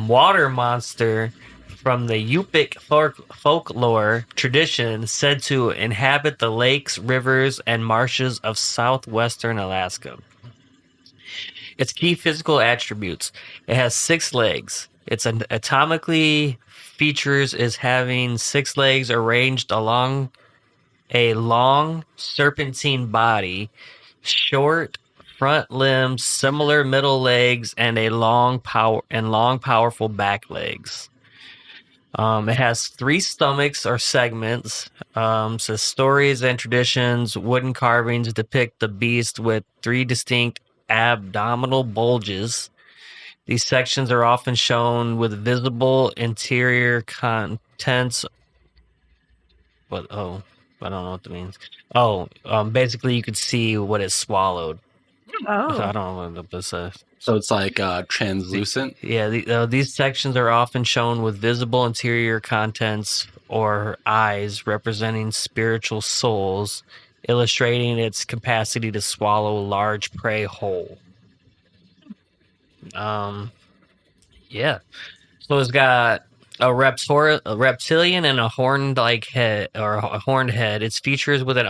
water monster from the Yupik folklore tradition said to inhabit the lakes, rivers, and marshes of southwestern Alaska. Its key physical attributes: it has 6 legs. Its atomically features is having 6 legs arranged along a long serpentine body, short front limbs, similar middle legs, and long powerful back legs. It has 3 stomachs or segments. Says stories and traditions, wooden carvings depict the beast with 3 distinct abdominal bulges. These sections are often shown with visible interior contents. What? Oh, I don't know what that means. Oh, basically you could see what is swallowed. I Oh. don't know what this is. So it's like translucent. Yeah, these sections are often shown with visible interior contents or eyes representing spiritual souls, illustrating its capacity to swallow large prey whole. Yeah. So it's got a reptilian and a horned-like head, or a horned head. Its features with an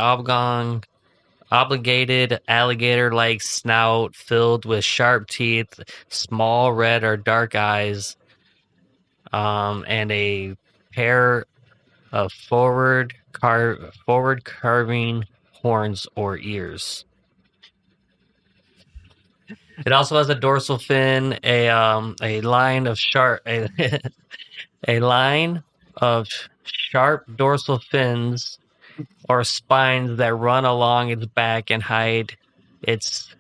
obligated alligator-like snout filled with sharp teeth, small red or dark eyes, and a pair of forward curving horns or ears. It also has a dorsal fin, a line of sharp dorsal fins or spines that run along its back and hide. It's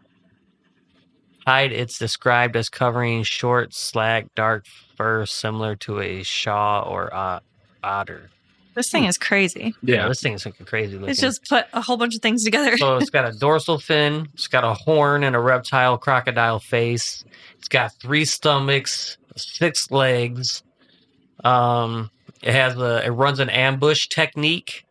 described as covering short, slack, dark fur similar to a shaw or otter. This thing is crazy. Yeah, this thing is fucking crazy looking. It's just put a whole bunch of things together. So it's got a dorsal fin, it's got a horn and a reptile crocodile face. It's got 3 stomachs, 6 legs. It runs an ambush technique.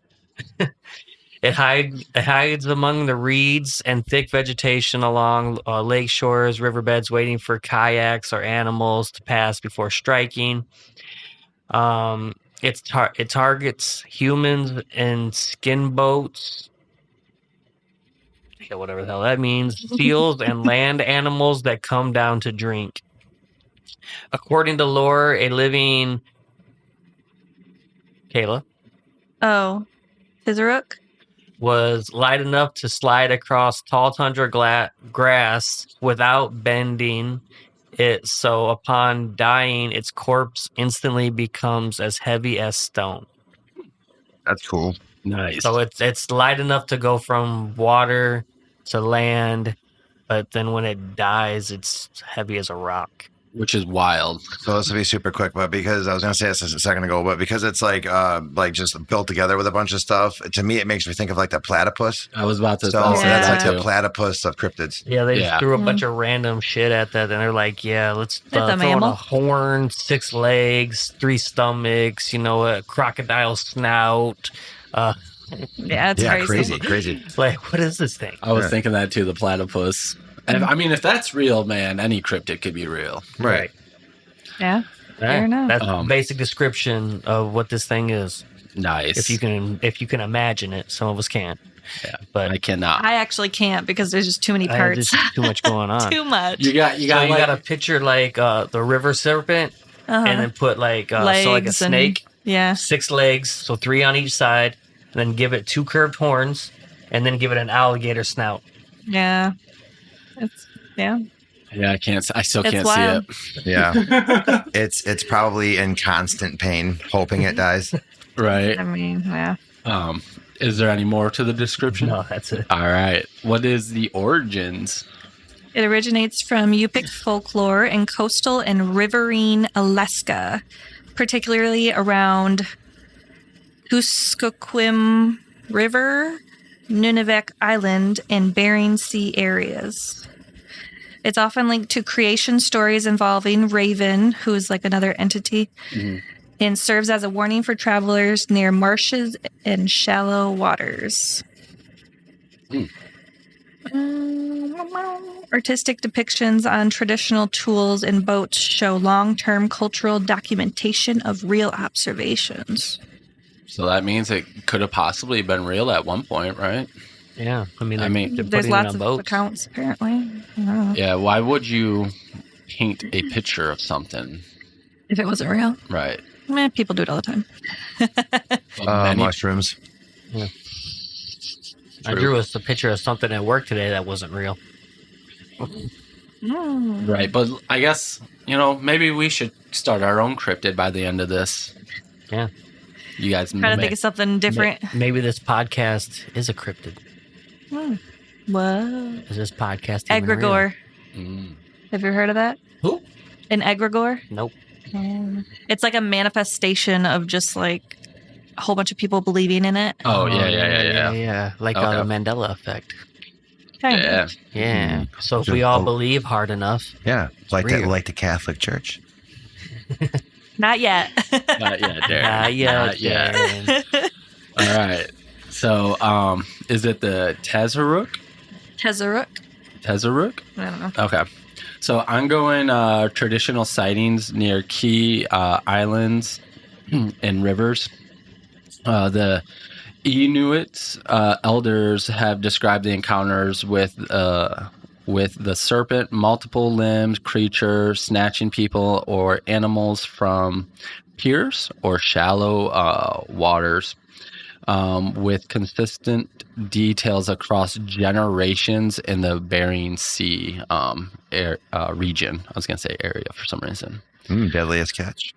It hides among the reeds and thick vegetation along lake shores, riverbeds, waiting for kayaks or animals to pass before striking. It targets humans in skin boats. Yeah, whatever the hell that means. Seals and land animals that come down to drink. According to lore, a living Kayla, Oh, Tizaruk? was light enough to slide across tall tundra grass without bending it. So upon dying, its corpse instantly becomes as heavy as stone. That's cool. Nice. So it's light enough to go from water to land, but then when it dies, it's heavy as a rock. Which is wild. So this will be super quick, but because I was going to say this a second ago, but because it's like just built together with a bunch of stuff, to me it makes me think of like the platypus. I was about to So say that's that like the too. platypus of cryptids. Yeah, they Yeah. just threw a bunch of random shit at that, and they're like, "Yeah, let's It's a throw in mammal. a horn, 6 legs, 3 stomachs, a crocodile snout." Yeah, it's Yeah, crazy. crazy. It's like, what is this thing? I was Yeah. thinking that too, the platypus. And I mean, if that's real, man, any cryptid could be real. Right. Yeah. Fair enough. That's the basic description of what this thing is. Nice. If you can imagine it, some of us can't. Yeah, but I cannot. I actually can't because there's just too many there's parts. too much going on. Too much. You got So you like, got to picture like the river serpent, Uh-huh. and then put like so like a Legs and- snake, Yeah. 6 legs, so 3 on each side, and then give it 2 curved horns, and then give it an alligator snout. Yeah. Yeah. Yeah, I still It's can't wild. see Yeah. It's probably in constant pain, hoping it dies. it. Right. I mean, yeah. Is there any more to the description? No, that's it. All right. What is the origins? It originates from Yupik folklore in coastal and riverine Alaska, particularly around Kuskokwim River, Nunavik Island, and Bering Sea areas. It's often linked to creation stories involving Raven, who is like another entity, and serves as a warning for travelers near marshes and shallow waters. Artistic depictions on traditional tools and boats show long-term cultural documentation of real observations. So that means it could have possibly been real at one point, right? Yeah, I mean, they're There's putting it lots on of boats. accounts, apparently. I don't know. Yeah. Why would you paint a picture of something? If it wasn't real, Right. people do it all the time. Many- Mushrooms. I drew us a picture of something at work today that wasn't real. Right. But I guess, maybe we should start our own cryptid by the end of this. Yeah. You guys Trying to think of something different. Maybe this podcast is a cryptid. Whoa. Is this podcast even real? Egregore. Mm. Have you heard of that? Who? An egregore? Nope. It's like a manifestation of just like a whole bunch of people believing in it. Oh, yeah. Yeah. Like Okay. the Mandela effect. Kind Yeah. of. Yeah. So if So- we all believe hard enough, Yeah. Like Real. like the Catholic Church. Not yet. Not yet, Darren. Not yet. Darren. All right. So, is it the Tezaruk? Tezaruk? Tezaruk? I don't know. Okay. So I'm going traditional sightings near key islands and rivers. The Inuit elders have described the encounters with the serpent, multiple limbs creature snatching people or animals from piers or shallow waters. With consistent details across generations in the Bering Sea region. I was going to say area for some reason. Deadliest catch.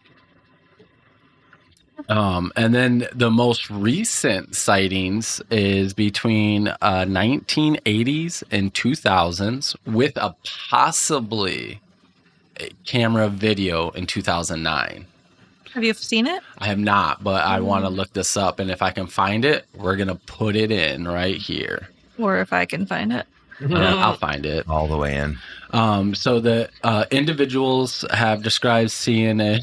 And then the most recent sightings is between 1980s and 2000s with a possibly camera video in 2009. Have you seen it? I have not, but I want to look this up. And if I can find it, we're going to put it in right here. Or if I can find it. I'll find it. All the way in. So the individuals have described seeing a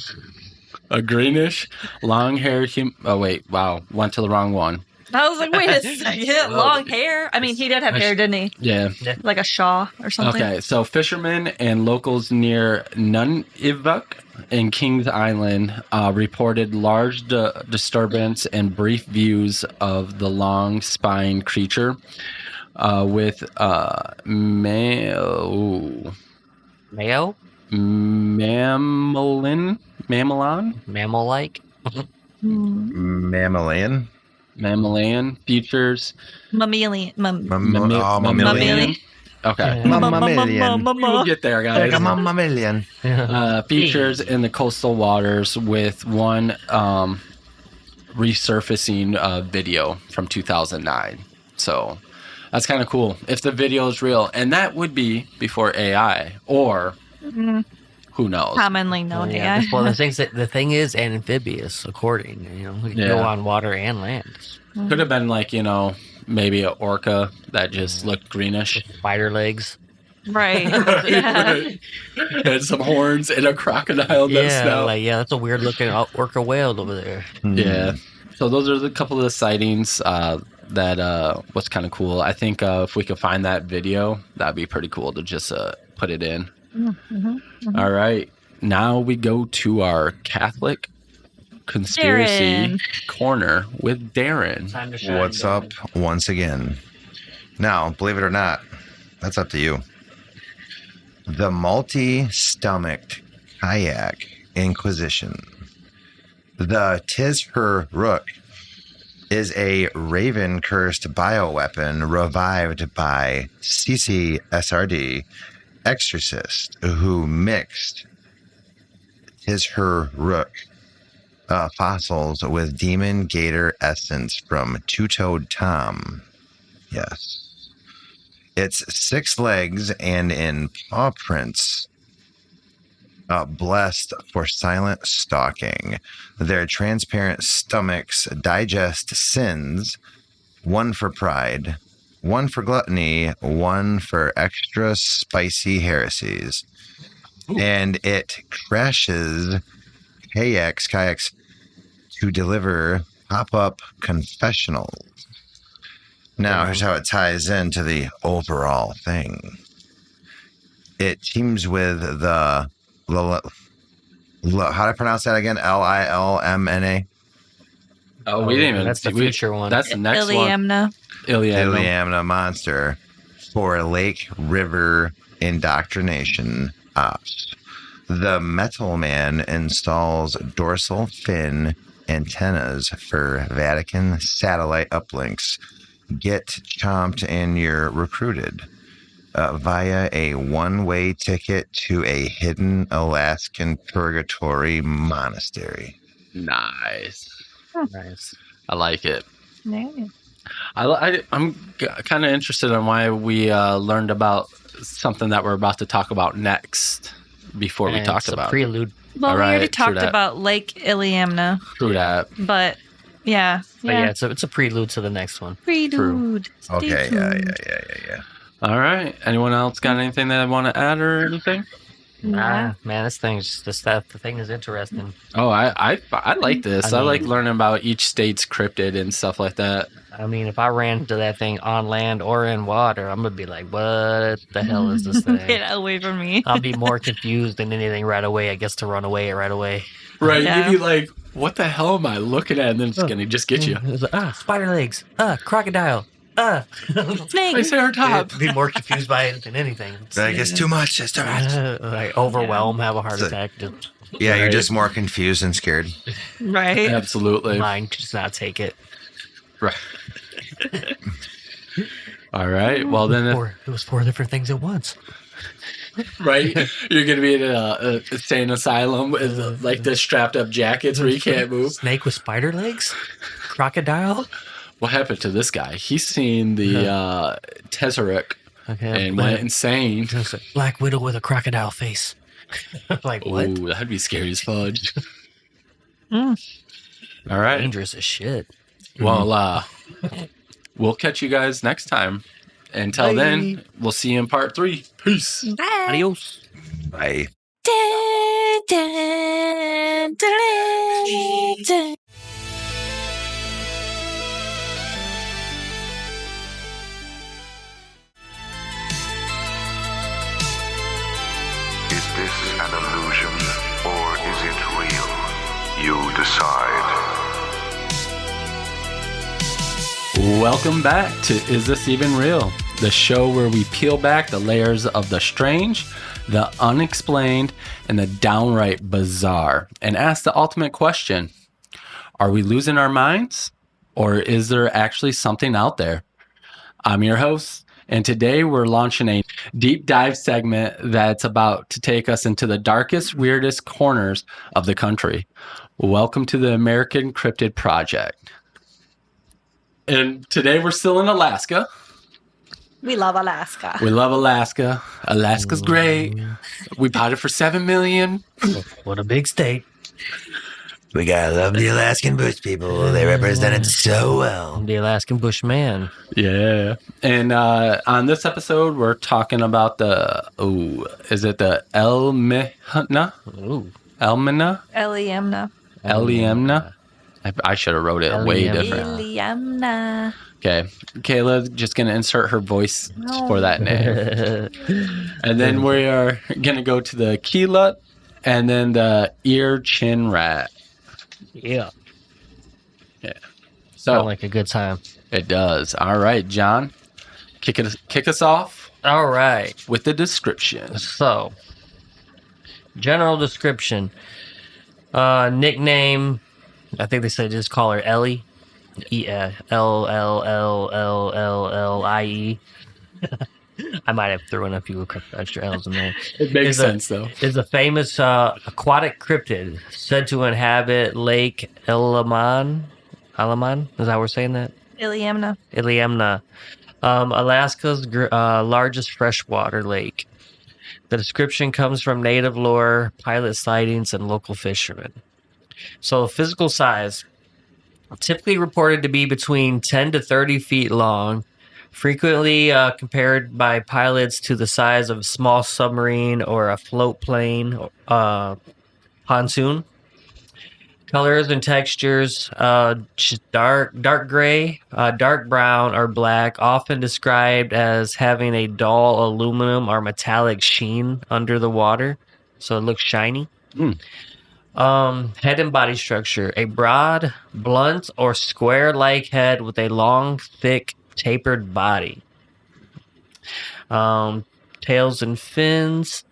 greenish, long-haired went to the wrong one. I was like, wait a second. Long hair? I mean, he did have hair, didn't he? Yeah. Like a Shaw or something. Okay, so fishermen and locals near Nunavik in Kings Island reported large disturbance and brief views of the long-spined creature with Mayo? mammalon? Mammal-like? Mammalian. Mammalian features. Mammalian. Mammalian. Okay. Mammalian. We'll get there, Like guys. a mammalian. Features in the coastal waters with one resurfacing video from 2009. So that's kind of cool. If the video is real, and that would be before AI, or who knows? Commonly known Yeah, AI. well, the thing is amphibious, according we can go on water and land. Could have been like, maybe an orca that just looked greenish. Spider legs. Right. Yeah. Had some horns and a crocodile that's That's a weird looking orca whale over there. Yeah. So those are a couple of the sightings that was kind of cool. I think if we could find that video, that'd be pretty cool to just put it in. All right. Now we go to our Catholic conspiracy corner with Darren. Time to shine, What's up once again? Now, believe it or not, that's up to you. The multi-stomached kayak inquisition. The Tis Her Rook is a raven-cursed bioweapon revived by CCSRD exorcist who mixed Tis Her Rook fossils with demon gator essence from Two-Toed Tom. Yes. Its 6 legs and in paw prints blessed for silent stalking. Their transparent stomachs digest sins, one for pride, one for gluttony, one for extra spicy heresies. Ooh. And it crashes kayaks to deliver pop-up confessionals. Now, here's how it ties into the overall thing. It teams with the how do I pronounce that again? Lilmna. Oh, we didn't even. That's the future one. That's the next Iliamna. one. Iliamna monster for lake river indoctrination ops. The Metal Man installs dorsal fin antennas for Vatican satellite uplinks. Get chomped and you're recruited via a one-way ticket to a hidden Alaskan purgatory monastery. Nice. Nice. I like it. Nice. I'm kind of interested in why we learned about something that we're about to talk about next before we talked about it. Prelude. Well, we already Alright, true talked that. about Lake Iliamna, True that. but yeah. But yeah, it's a prelude to the next one. Prelude. Stay Okay, tuned. yeah. All right. Anyone else got anything that I want to add or anything? Nah, man, this thing's just that the thing is interesting. Oh, I like this. I like mean- learning about each state's cryptid and stuff like that. I mean, if I ran into that thing on land or in water, I'm gonna be like, "What the hell is this thing?" Get away from me. I'll be more confused than anything right away. I guess to run away right away. Right. Yeah. You'd be like, what the hell am I looking at? And then it's going to just get you. It's like, spider legs. Crocodile. Snake. Triceratops. Be more confused by it than anything. Like, it's too much. Like overwhelm, have a heart attack. Just Yeah, you're Right. just more confused and scared. Right. Absolutely. mind just not take it. Right. All right. Well, then, It was 4 different things at once. right? You're going to be in a insane asylum with like the strapped up jackets where you can't move. Snake with spider legs? Crocodile? What happened to this guy? He's seen the Tesseract Okay. and went insane. Black Widow with a crocodile face. Like, what? Ooh, that'd be scary as fudge. Mm. All right. Dangerous as shit. Well, we'll catch you guys next time. Until then, we'll see you in part 3. Peace. Bye. Adios. Bye. Dun, dun, dun, dun. Is this an illusion or is it real? You decide. Welcome back to Is This Even Real? The show where we peel back the layers of the strange, the unexplained, and the downright bizarre and ask the ultimate question. Are we losing our minds? Or is there actually something out there? I'm your host, and today we're launching a deep dive segment that's about to take us into the darkest, weirdest corners of the country. Welcome to the American Cryptid Project. And today we're still in Alaska. We love Alaska. We love Alaska. Alaska's great. We bought it for $7 million. What a big state. We gotta love the Alaskan Bush people. They represent it so well. The Alaskan Bushman. Yeah. And on this episode, we're talking about is it the Elmina? Ooh. Elmina? Eliamna. Eliamna? I should have wrote it way Eliamna. different. Eliamna. Okay. Kayla's just going to insert her voice for that name. And then we are going to go to the Keelut and then the ear chin rat. Yeah. Yeah. Sound So like a good time. it does. All right, John. Kick us off All right. with the description. So, general description. Nickname. I think they said just call her Ellie. Ellie. I might have thrown a few extra L's in there. It makes Is a- sense, though. Is a famous aquatic cryptid said to inhabit Lake Alaman. Alaman? Is that how we're saying that? Eliamna. Iliamna, Alaska's largest freshwater lake. The description comes from native lore, pilot sightings, and local fishermen. So, physical size, typically reported to be between 10 to 30 feet long, frequently compared by pilots to the size of a small submarine or a float plane pontoon. Colors and textures, dark gray, dark brown, or black, often described as having a dull aluminum or metallic sheen under the water, so it looks shiny. Head and body structure, a broad, blunt, or square-like head with a long, thick, tapered body. Tails and fins,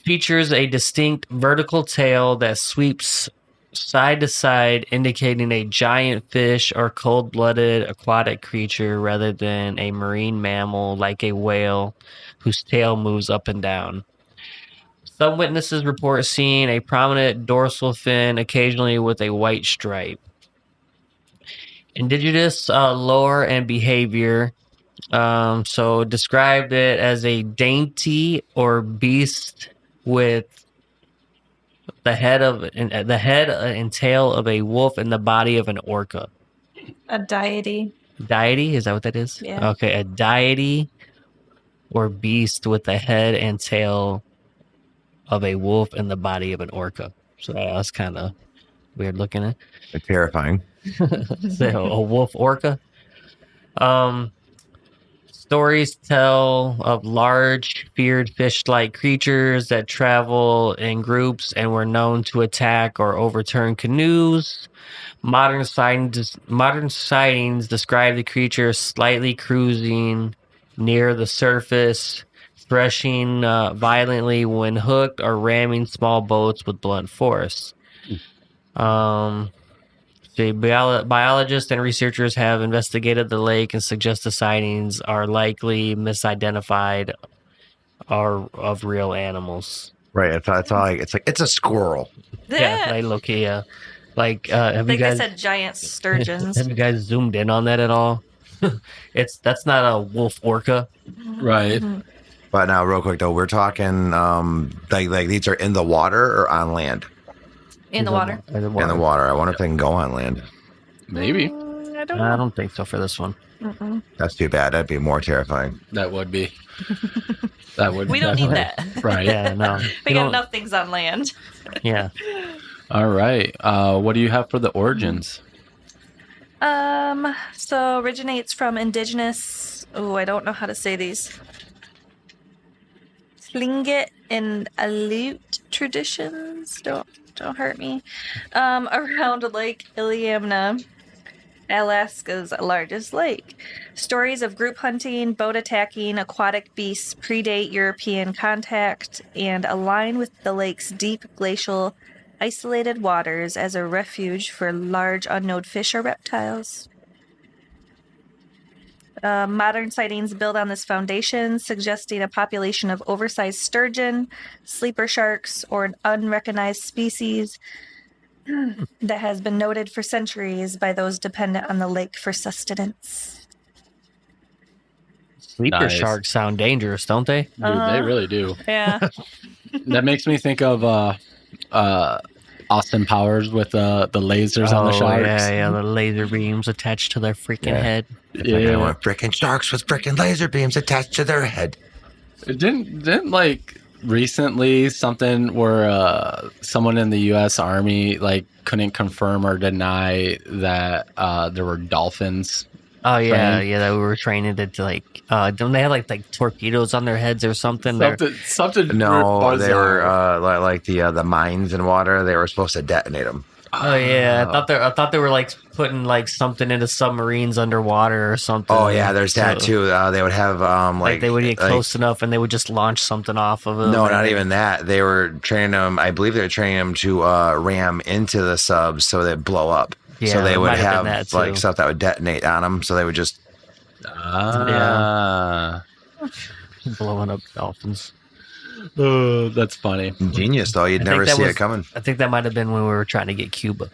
features a distinct vertical tail that sweeps side to side, indicating a giant fish or cold-blooded aquatic creature rather than a marine mammal like a whale whose tail moves up and down. Some witnesses report seeing a prominent dorsal fin, occasionally with a white stripe. Indigenous lore and behavior. So described it as a dainty or beast with the head and tail of a wolf and the body of an orca. A deity. Deity, is that what that is? Yeah. Okay, a deity or beast with the head and tail of a wolf and the body of an orca. So that's kind of weird looking at. Terrifying. So a wolf orca. Stories tell of large, feared fish-like creatures that travel in groups and were known to attack or overturn canoes. Modern sightings describe the creature slightly cruising near the surface, threshing violently when hooked, or ramming small boats with blunt force. The biologists and researchers have investigated the lake and suggest the sightings are likely misidentified or of real animals. Right. It's all like it's a squirrel. Yeah, like low-key, yeah. Like, have Like you guys I said, giant sturgeons. have you guys zoomed in on that at all? That's not a wolf orca. Right. But now, real quick though, we're talking like these are in the water or on land. In the water. In the In the water. I wonder if they can go on land. Maybe. I don't I know. don't think so for this one. Mm-mm. That's too bad. That'd be more terrifying. That would be. That would We don't need definitely- that. Right. Yeah, no. We You got don't- enough things on land. Yeah. All right. What do you have for the origins? So originates from indigenous. Oh, I don't know how to say these. Tlingit and Aleut traditions. Don't hurt me. Around Lake Iliamna, Alaska's largest lake. Stories of group hunting, boat attacking, aquatic beasts predate European contact and align with the lake's deep glacial isolated waters as a refuge for large unknown fish or reptiles. Modern sightings build on this foundation, suggesting a population of oversized sturgeon, sleeper sharks, or an unrecognized species that has been noted for centuries by those dependent on the lake for sustenance. Sleeper Nice. sharks sound dangerous, don't they? Dude, they really do. Yeah. That makes me think of Austin Powers with the lasers on the sharks. Yeah, the laser beams attached to their freaking Yeah. head. I want freaking sharks with freaking laser beams attached to their head. It didn't like recently something where someone in the U.S. Army like couldn't confirm or deny that there were dolphins. Oh yeah, Trained. yeah. That we were training to like. Don't they have like torpedoes on their heads or something? Something. No, they were bizarre. like the mines in water. They were supposed to detonate them. Oh yeah, I thought they were like putting like something into submarines underwater or something. Oh yeah, there's that too. They would have Like they would get close enough and they would just launch something off of them. No, not even that. They were training them. I believe they were training them to ram into the subs so they blow up. Yeah, so they it would might have have been that, like too. stuff that would detonate on them. So they would just blowing up dolphins. Oh, that's funny. genius though. You'd I think never that see was- it coming. I think that might have been when we were trying to get Cuba.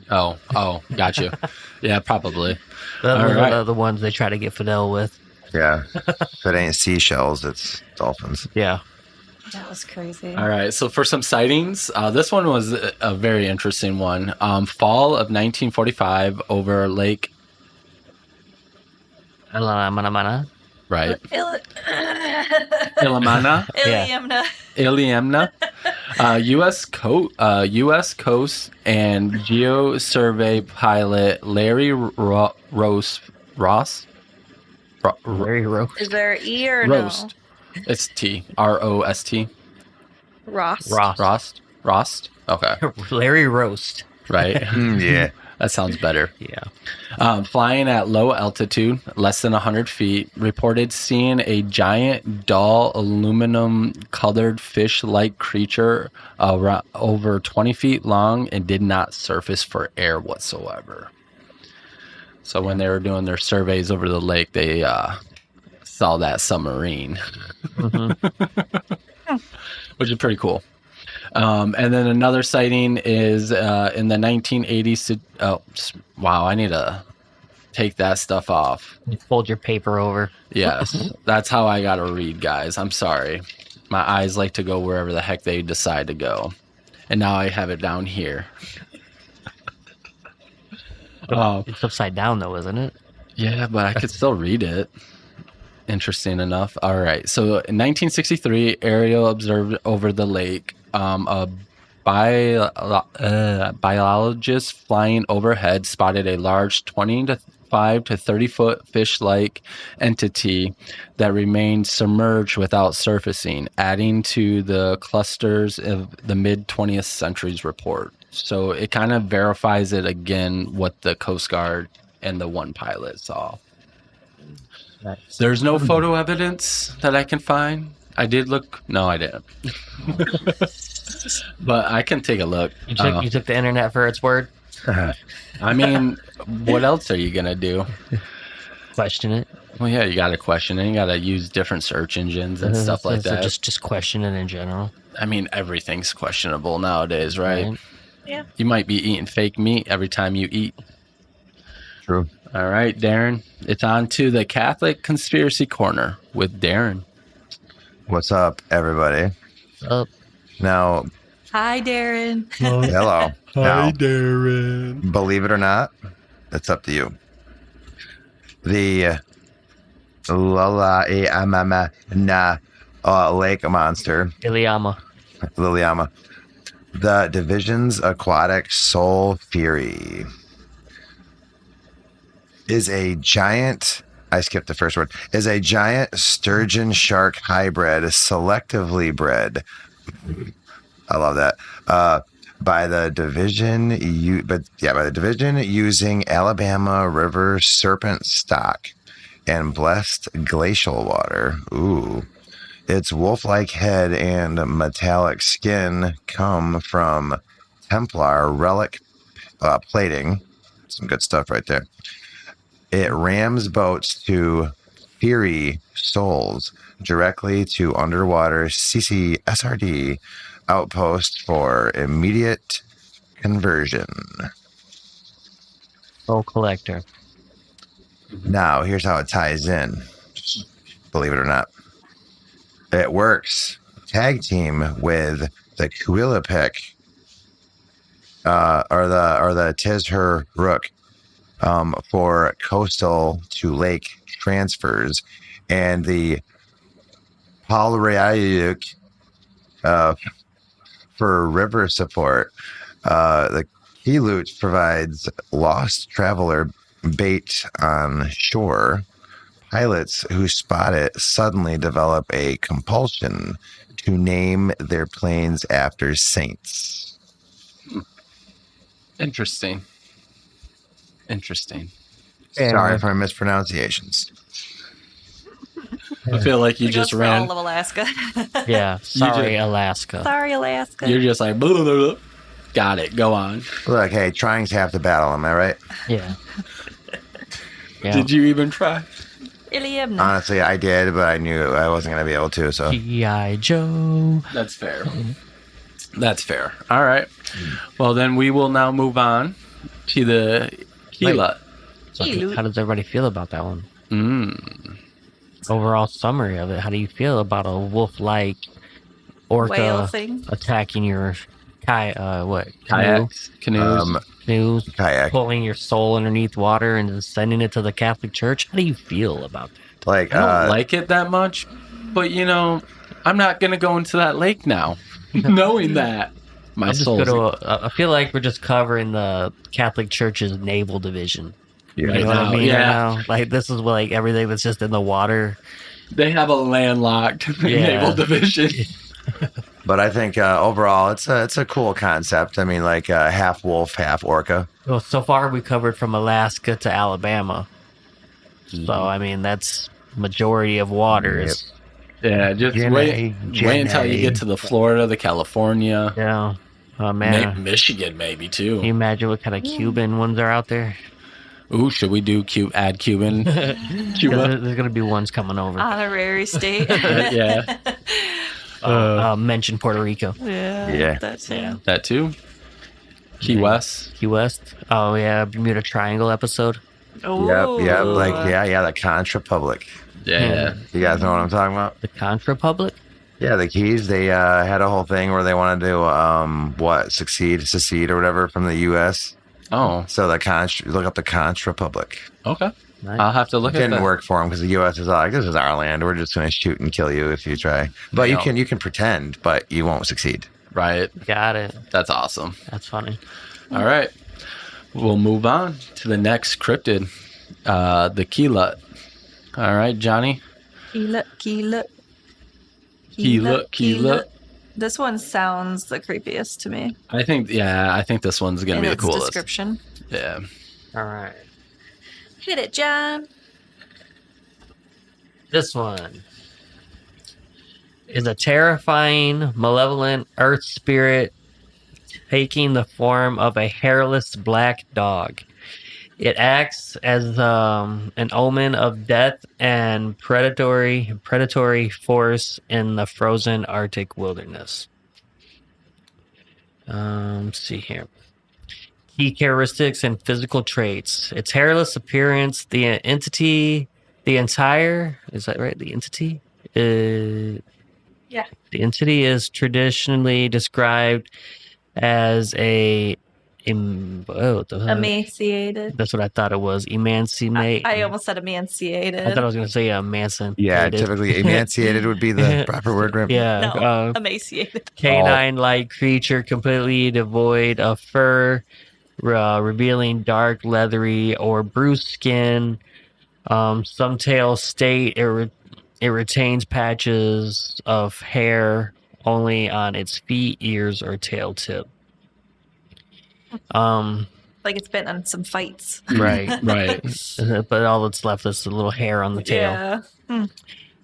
Oh, got you. Yeah, probably. Those All are right. the ones they try to get Fidel with. Yeah, if it ain't seashells, it's dolphins. Yeah. That was crazy. All right, so for some sightings, this one was a very interesting one. Fall of 1945 over Lake, Mana. right? Il- Illamana, Iliamna. Iliamna, U.S. Coast and Geo Survey pilot Larry Ross, Very rogue. Is there an E or Roast. It's T, Rost. no? Ross. Rost. Okay, Larry Roast. right. Yeah, That sounds better. Yeah. Flying at low altitude, less than 100 feet, reported seeing a giant, dull, aluminum-colored fish-like creature over 20 feet long and did not surface for air whatsoever. So when they were doing their surveys over the lake, they saw that submarine, which is pretty cool. And then another sighting is in the 1980s. Oh, wow. I need to take that stuff off. You fold your paper over. Yes. That's how I got to read, guys. I'm sorry. My eyes like to go wherever the heck they decide to go. And now I have it down here. Oh, It's upside down though, isn't it? yeah, but I could still read it. Interesting enough. All right. So in 1963, Ariel observed over the lake a biologist flying overhead spotted a large 25 to 30 foot fish-like entity that remained submerged without surfacing, adding to the clusters of the mid-20th century's report. So it kind of verifies it again what the Coast Guard and the one pilot saw. Nice. There's no photo evidence that I can find. I did look. No, I didn't. But I can take a look. You took the internet for its word. I mean, what else are you going to do? Question it. Well, yeah, you got to question it. You got to use different search engines and stuff like So that. Just question it in general. I mean, everything's questionable nowadays, right? Right. Yeah. You might be eating fake meat every time you eat. true. All right, Darren. It's on to the Catholic Conspiracy Corner with Darren. What's up, everybody? Up. Now, Hi, Darren. hello. Now, Darren. believe it or not, it's up to you. The lake monster, Iliama. Liliama, the division's aquatic soul fury, is a giant. I skipped the first word. Is a giant sturgeon shark hybrid, selectively bred. I love that. By the division, by the division using Alabama River serpent stock and blessed glacial water. Ooh. its wolf-like head and metallic skin come from Templar relic plating. Some good stuff right there. It rams boats to Fury Souls directly to underwater CCSRD outpost for immediate conversion. Soul collector. Now, here's how it ties in. Believe it or not. It works tag team with the Quillipec or the Tizher Rook for coastal to lake transfers, and the Urayuli for river support. The Keylute provides lost traveler bait on shore. Pilots who spot it suddenly develop a compulsion to name their planes after saints. Interesting. Sorry for mispronunciations. I feel like you It just goes for ran. all of Alaska. Yeah. Sorry, Alaska. Sorry, Alaska. You're just like, blah, blah, blah, blah. Got it. Go on. Look, hey, trying's half the battle, am I right? Yeah. Yeah. Did you even try? Ilium. Honestly, I did, but I knew I wasn't going to be able to, so. G.I. Joe. That's fair. That's fair. All right. Well, then we will now move on to the Keylute. So Keylute. how does everybody feel about that one? Mm. Overall summary of it. How do you feel about a wolf-like orca Whale thing. attacking your Kayaks, canoes. canoes, Kayak. pulling your soul underneath water and then sending it to the Catholic Church? How do you feel about that? Like, I don't like it that much, but I'm not gonna go into that lake now, knowing that my I'm just soul. I feel like we're just covering the Catholic Church's naval division. yeah. You know what I mean? Yeah. Right now? Like this is like everything that's just in the water. They have a landlocked Yeah. naval division. But I think overall, it's a cool concept. I mean, like half wolf, half orca. Well, so far we covered from Alaska to Alabama. So I mean that's majority of waters. Yeah, just wait until you get to the Florida, the California, Yeah. Oh man. Michigan, maybe Can you too. imagine what kind of Cuban ones are out there? Ooh, should we do add Cuban? 'Cause Cuba. there's gonna be ones coming over. Honorary state. Yeah. Mention Puerto Rico, Yeah. That's Yeah. That too. Key West. Key West. Oh yeah, Bermuda Triangle episode. Oh. Yep. Like, the Conch Republic. Yeah. You guys know what I'm talking about? The Conch Republic. Yeah, the Keys, they had a whole thing where they wanted to, secede or whatever from the U.S. Oh, So look up the Conch Republic. okay. Nice. I'll have to look It at didn't that. work for them because the U.S. is like, this is our land. We're just going to shoot and kill you if you try. But Yeah. you can pretend, but you won't succeed. Right. Got it. That's awesome. That's funny. All right. We'll move on to the next cryptid, the Keylute. All right, Johnny. Keylute. Keylute. This one sounds the creepiest to me. I think this one's gonna in be the its coolest. description. Yeah. All right. Hit it, John. This one is a terrifying, malevolent earth spirit taking the form of a hairless black dog. It acts as an omen of death and predatory force in the frozen Arctic wilderness. Let's see here. Key characteristics and physical traits. Its hairless appearance, the entity, the entire, is that right? The entity? Yeah. The entity is traditionally described as what the hell? Emaciated. That's what I thought it was. Emancipate. I almost said emaciated. I thought I was going to say Manson. Yeah, typically emaciated would be the proper word. Right? Yeah. No, emaciated. Canine-like creature completely devoid of fur, revealing dark, leathery, or bruised skin. Some tails state it retains patches of hair only on its feet, ears, or tail tip. Like it's been on some fights. Right. Right. But all that's left is a little hair on the tail. Yeah.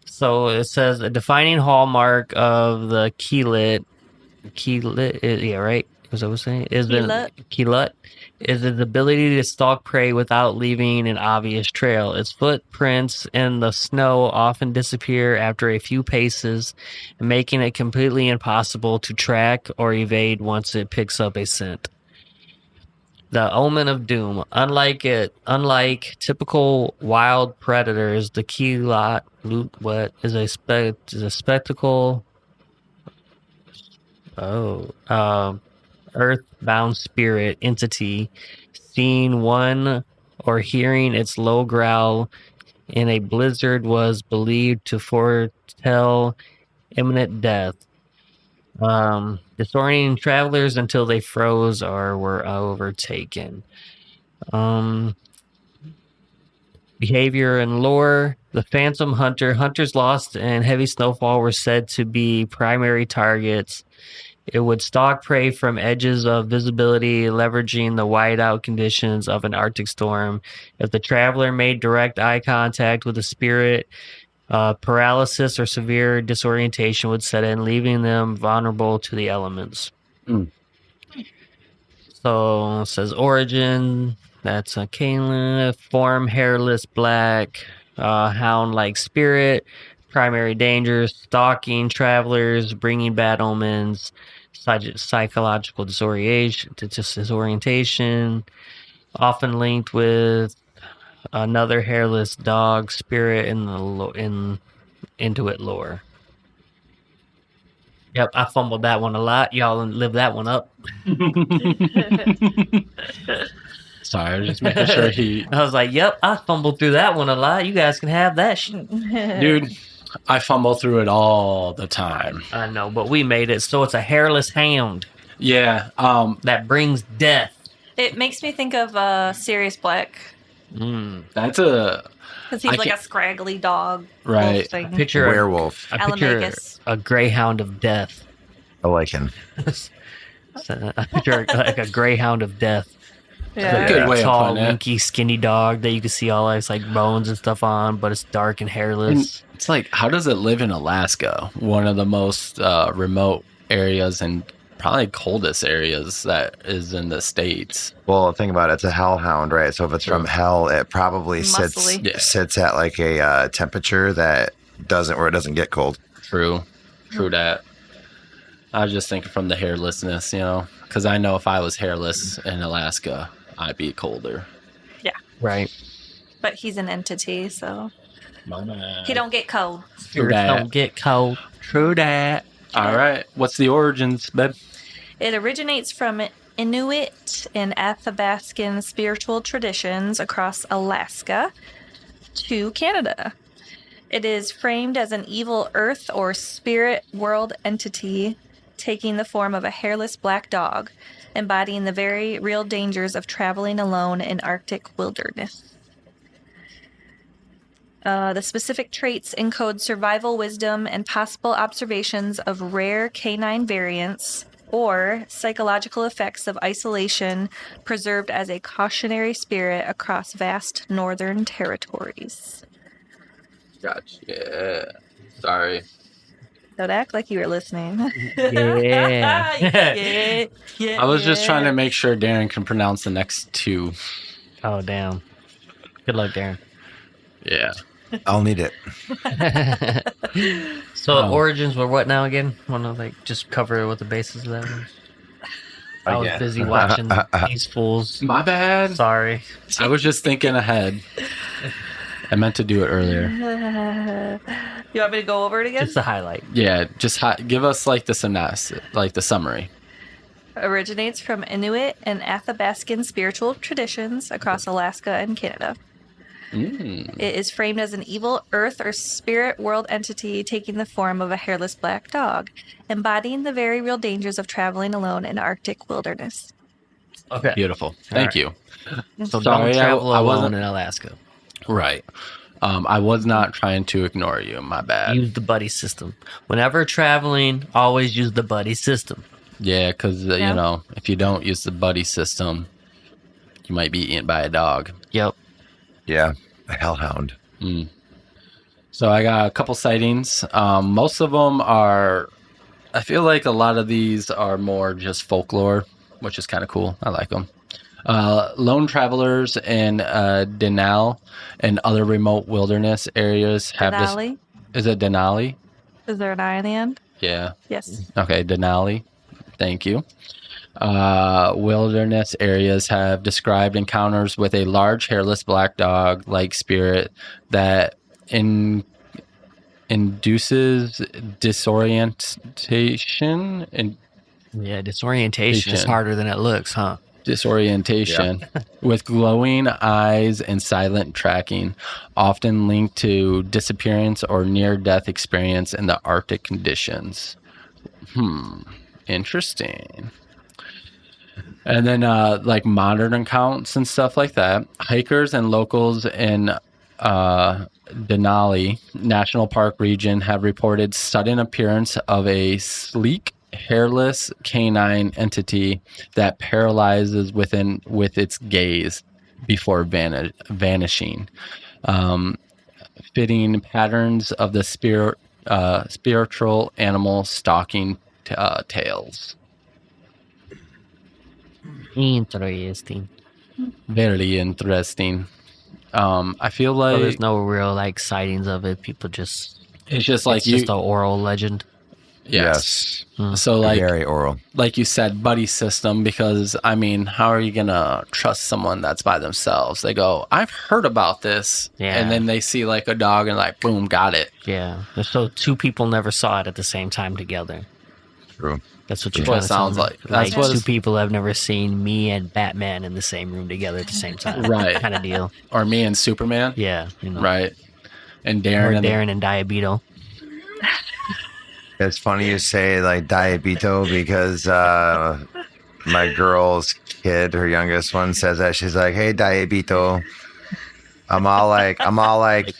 So it says a defining hallmark of the yeah, right. Was I was saying keelut is its ability to stalk prey without leaving an obvious trail. Its footprints in the snow often disappear after a few paces, making it completely impossible to track or evade once it picks up a scent. The omen of doom. Unlike typical wild predators, the keelut is a spectacle. Earthbound spirit entity, seeing one or hearing its low growl in a blizzard was believed to foretell imminent death. Disorienting travelers until they froze or were overtaken. Behavior and lore. The Phantom Hunter. Hunters lost in heavy snowfall were said to be primary targets. It would stalk prey from edges of visibility, leveraging the whiteout conditions of an Arctic storm. If the traveler made direct eye contact with the spirit, paralysis or severe disorientation would set in, leaving them vulnerable to the elements. Mm. So it says origin. That's a Kaelin. Form hairless black. Hound-like spirit. Primary dangers: stalking travelers, bringing bad omens, psychological disorientation, often linked with another hairless dog spirit in the Inuit lore. Yep, I fumbled that one a lot. Y'all live that one up. Sorry, I was just making sure I was like, yep, I fumbled through that one a lot. You guys can have that shit. Dude, I fumble through it all the time. I know, but we made it. So it's a hairless hound Yeah. that brings death. It makes me think of Sirius Black That's a because he's like a scraggly dog. Right. wolf thing. Picture Werewolf. I picture Alamagus. a greyhound of death. I like him. I picture like a greyhound of death. Yeah. Good way of Tall, putting it. winky, skinny dog that you can see all its like bones and stuff on, but it's dark and hairless. It's like, how does it live in Alaska? One of the most remote areas and probably coldest areas that is in the States. Well, think about it. It's a hellhound, right? So if it's from hell, it probably Muscly. sits at like a temperature that doesn't get cold. True that. I was just thinking from the hairlessness, because I know if I was hairless in Alaska, I'd be colder. Right. But he's an entity, so Mama. he don't get cold. True that. Don't get cold. True that. All right. What's the origins, babe? It originates from Inuit and Athabascan spiritual traditions across Alaska to Canada. It is framed as an evil earth or spirit world entity taking the form of a hairless black dog, embodying the very real dangers of traveling alone in Arctic wilderness. The specific traits encode survival wisdom and possible observations of rare canine variants or psychological effects of isolation preserved as a cautionary spirit across vast northern territories. Gotcha. Yeah. Sorry. Don't act like you were listening. Yeah. yeah. I was just trying to make sure Darren can pronounce the next two. Oh, damn. Good luck, Darren. Yeah. I'll need it. So origins were what now again? Want to just cover what the basis of that was? I was Again. busy watching these fools. My bad. Sorry. I was just thinking ahead. I meant to do it earlier. You want me to go over it again? Just a highlight. Yeah, just give us the synopsis, the summary. Originates from Inuit and Athabascan spiritual traditions across Alaska and Canada. It is framed as an evil earth or spirit world entity taking the form of a hairless black dog, embodying the very real dangers of traveling alone in Arctic wilderness. Okay. Beautiful. Thank you. So Sorry, don't travel I alone wasn't- in Alaska. Right. I was not trying to ignore you. My bad. Use the buddy system. Whenever traveling, always use the buddy system. Yeah, because, if you don't use the buddy system, you might be eaten by a dog. Yep. Yeah, a hellhound. So I got a couple sightings. Most of them are, I feel like a lot of these are more just folklore, which is kind of cool. I like them. Lone travelers in Denali and other remote wilderness areas have this. Denali? Is it Denali? Is there an I on the end? Yeah. Yes. Okay, Denali. Thank you. Wilderness areas have described encounters with a large hairless black dog like spirit that induces disorientation and Yeah, disorientation is Disorientation. harder than it looks, huh? disorientation with glowing eyes and silent tracking, often linked to disappearance or near-death experience in the Arctic conditions. Interesting. And then like modern accounts and stuff like that. Hikers and locals in Denali National Park region have reported sudden appearance of a sleek, hairless canine entity that paralyzes with its gaze before vanishing. Fitting patterns of the spiritual animal stalking tales. Interesting. Very interesting. I feel So like there's no real like sightings of it. People just it's just like it's just an oral legend. yes. Yes. So like Very oral. like you said, buddy system, because I mean, how are you gonna trust someone that's by themselves? They go, I've heard about this, Yeah. and then they see like a dog and like, boom, got it. Yeah. So two people never saw it at the same time together. True. That's what you're That's what trying it to sounds tell me. like. That's Like what two it's- people have never seen me and Batman in the same room together at the same time. Right. Kind of deal. Or me and Superman, Yeah. You know. right? And Or Darren and Darren and Diabito. It's funny you say like Diabito because my girl's kid, her youngest one, says that. She's like, "Hey, Diabito." I'm all like,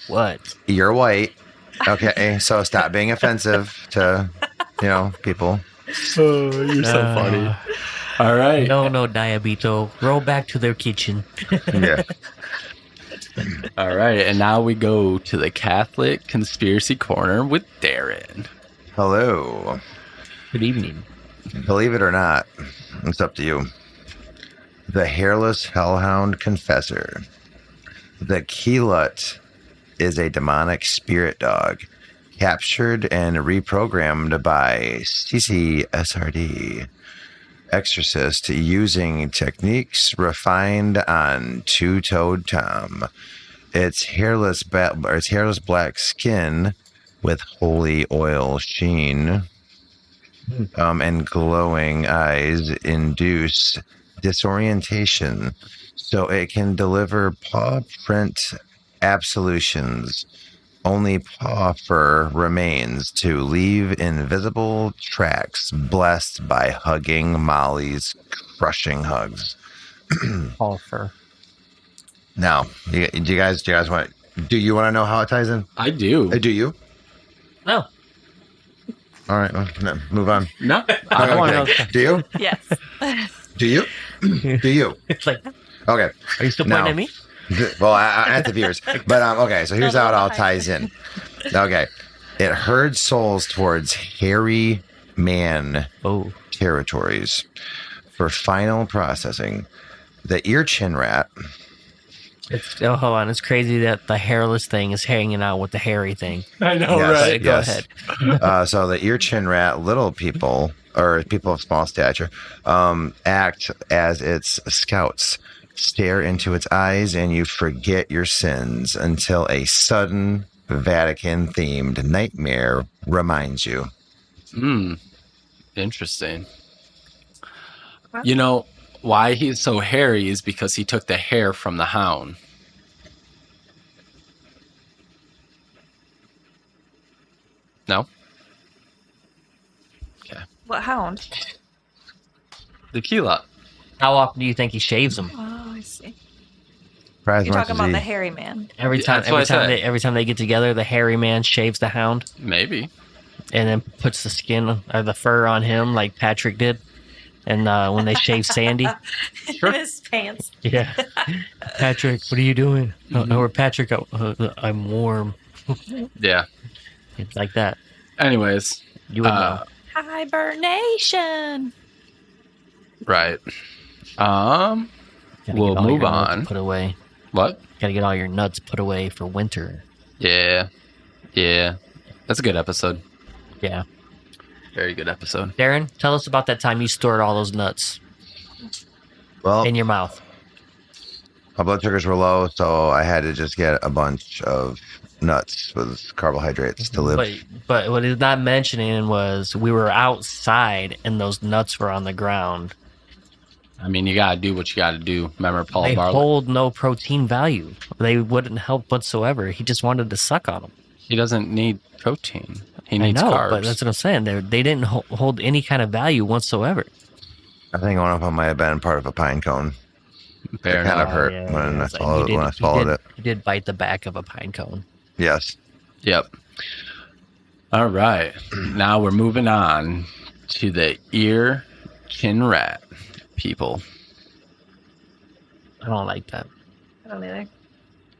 What? "You're white." Okay, so stop being offensive to, people. Oh, you're so funny. All right. No, Diabito. Roll back to their kitchen. Yeah. All right. And now we go to the Catholic Conspiracy Corner with Darren. Hello. Good evening. Believe it or not, it's up to you. The hairless hellhound confessor. The Keelut is a demonic spirit dog captured and reprogrammed by CCSRD exorcist using techniques refined on two-toed Tom. Its hairless black skin with holy oil sheen and glowing eyes induce disorientation, so it can deliver paw print absolutions. Only paw fur remains to leave invisible tracks blessed by hugging Molly's crushing hugs. Offer. Now, do you guys want? Do you want to know how it ties in? I do. Do you? No. All right, well, no, move on. No, I want to know. Okay. Do you? Yes. Do you? Do you? It's like, Okay. are you still No. pointing at me? Well, at the viewers. But okay, so here's how it all ties in. Okay. It herds souls towards hairy man Oh. territories for final processing. The ear chin rat. Hold on. It's crazy that the hairless thing is hanging out with the hairy thing. I know, Yes, right? Go yes. ahead. So the ear chin rat, little people, or people of small stature, act as its scouts. Stare into its eyes and you forget your sins until a sudden Vatican-themed nightmare reminds you. Interesting. You know, why he's so hairy is because he took the hair from the hound. No? Okay. What hound? The Keelut. How often do you think he shaves them? Oh, I see. Try as You're much talking as about he- the hairy man. Every Yeah, time, that's what I said. every time they get together, the hairy man shaves the hound Maybe. and then puts the skin or the fur on him, like Patrick did. And when they shave Sandy, His pants. yeah, Patrick, what are you doing? No, or Patrick, I'm warm. Yeah. It's like that. Anyways, You would know. Hibernation. right. Gotta We'll get all move your nuts on. Put away. What? Gotta get all your nuts put away for winter. Yeah. That's a good episode. Yeah. Very good episode. Darren, tell us about that time you stored all those nuts Well, in your mouth. my blood sugars were low, so I had to just get a bunch of nuts with carbohydrates to live. But what he's not mentioning was we were outside and those nuts were on the ground. I mean, you gotta do what you gotta do. Remember Paul They Bartlett? hold no protein value. They wouldn't help whatsoever. He just wanted to suck on them. He doesn't need protein. He I needs know, carbs. but that's what I'm saying. They didn't hold any kind of value whatsoever. I think one of them might have been part of a pine cone. Fair It kind enough. of hurt Yeah, when I it's like swallowed it. You did bite the back of a pine cone. Yes. Yep. All right. Now we're moving on to the ear chin rat people. I don't like that. I don't either.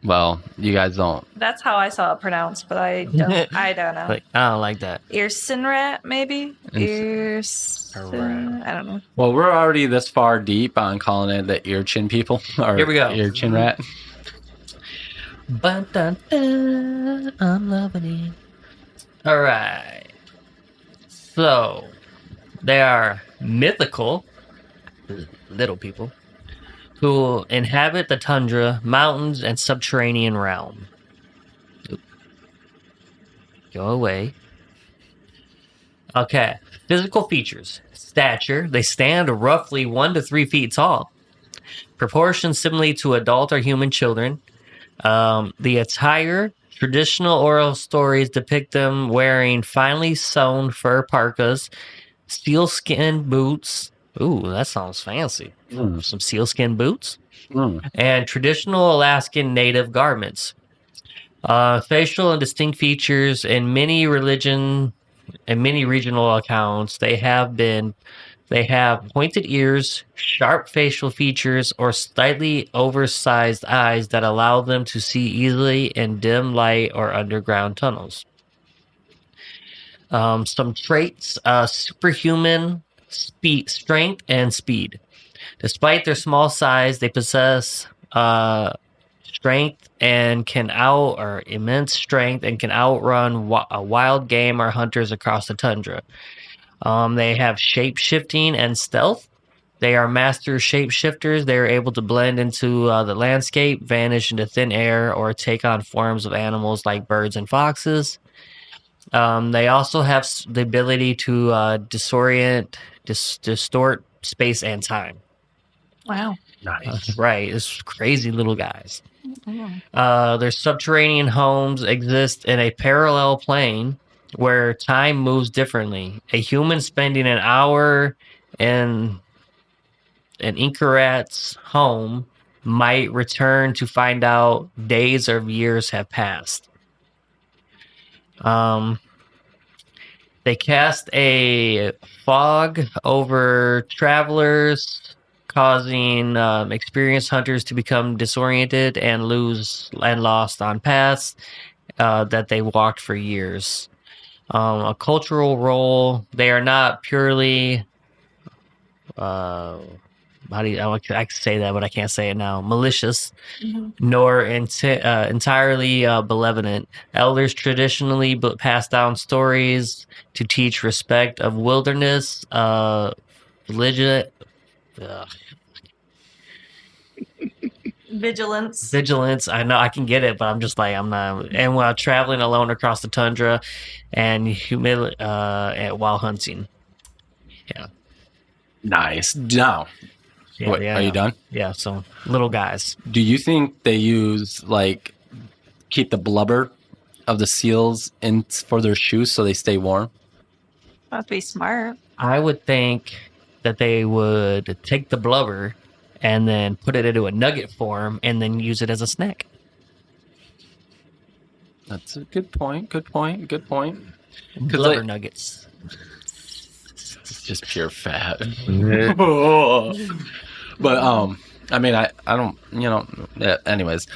Well, you guys don't. That's how I saw it pronounced, but I don't. I don't know. Like, I don't like that. Earsinrat, maybe. Earsinrat. I don't know. Well, we're already this far deep on calling it the ear chin people. Or Here we go. Ear chin rat. I'm loving it. All right. So, they are mythical little people who inhabit the tundra, mountains, and subterranean realm. Oop. Go away. Okay. Physical features. Stature. They stand roughly 1 to 3 feet tall. Proportions similarly to adult or human children. The attire, traditional oral stories depict them wearing finely sewn fur parkas, sealskin boots. Ooh, that sounds fancy. Some sealskin boots and traditional Alaskan native garments. Facial and distinct features in many regional accounts. They have pointed ears, sharp facial features, or slightly oversized eyes that allow them to see easily in dim light or underground tunnels. Some traits, superhuman strength and speed. Despite their small size, they possess strength and immense strength and can outrun wild game or hunters across the tundra. They have shape-shifting and stealth. They are master shapeshifters. They are able to blend into the landscape, vanish into thin air, or take on forms of animals like birds and foxes. They also have the ability to distort space and time. Wow. Nice. Right. It's crazy little guys. Their subterranean homes exist in a parallel plane where time moves differently. A human spending an hour in an Inkarat's home might return to find out days or years have passed. They cast a fog over travelers, causing experienced hunters to become disoriented and lost on paths that they walked for years. A cultural role. They are not purely. I can say that, but I can't say it now. Malicious, nor entirely benevolent. Elders traditionally pass down stories to teach respect of wilderness, religion. Vigilance. I know I can get it, but I'm just like, I'm not. And while traveling alone across the tundra, and while hunting. Yeah. Nice. Now, Yeah, are you done? Yeah. So little guys. Do you think they use keep the blubber of the seals in for their shoes so they stay warm? That'd be smart. I would think that they would take the blubber and then put it into a nugget form and then use it as a snack. That's a good point. Blubber nuggets. It's just pure fat. But I mean, I don't, anyways,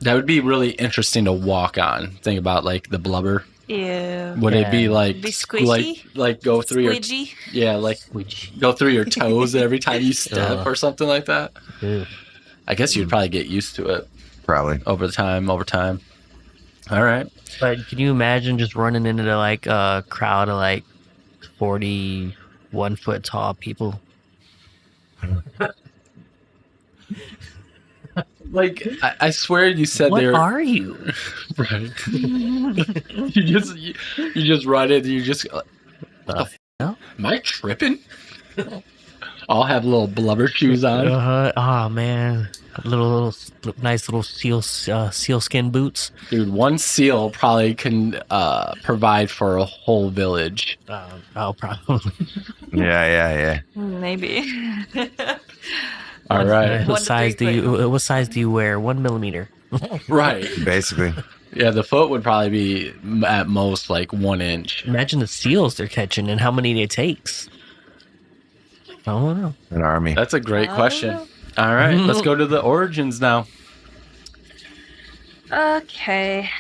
That would be really interesting to walk on. Think about like the blubber. Ew. Would it be like Be squishy? like go through Squidgy? go through your toes every time you step or something like that? Ew. I guess you'd probably get used to it Probably. over time. All right. But can you imagine just running into like a crowd of like 41 foot tall people? Like I swear you said What they're are you? right. you just run it. You just what the hell? am I tripping? I'll have little blubber shoes on. Oh man, nice little sealskin boots. Dude, one seal probably can provide for a whole village. Oh, probably. Yeah. Maybe. All right. One What to size three What size do you wear? 1 millimeter. Right. Basically. Yeah, the foot would probably be at most like 1 inch. Imagine the seals they're catching and how many it takes. I don't know. An army. That's a great I question. don't All right, let's go to the origins now. Okay.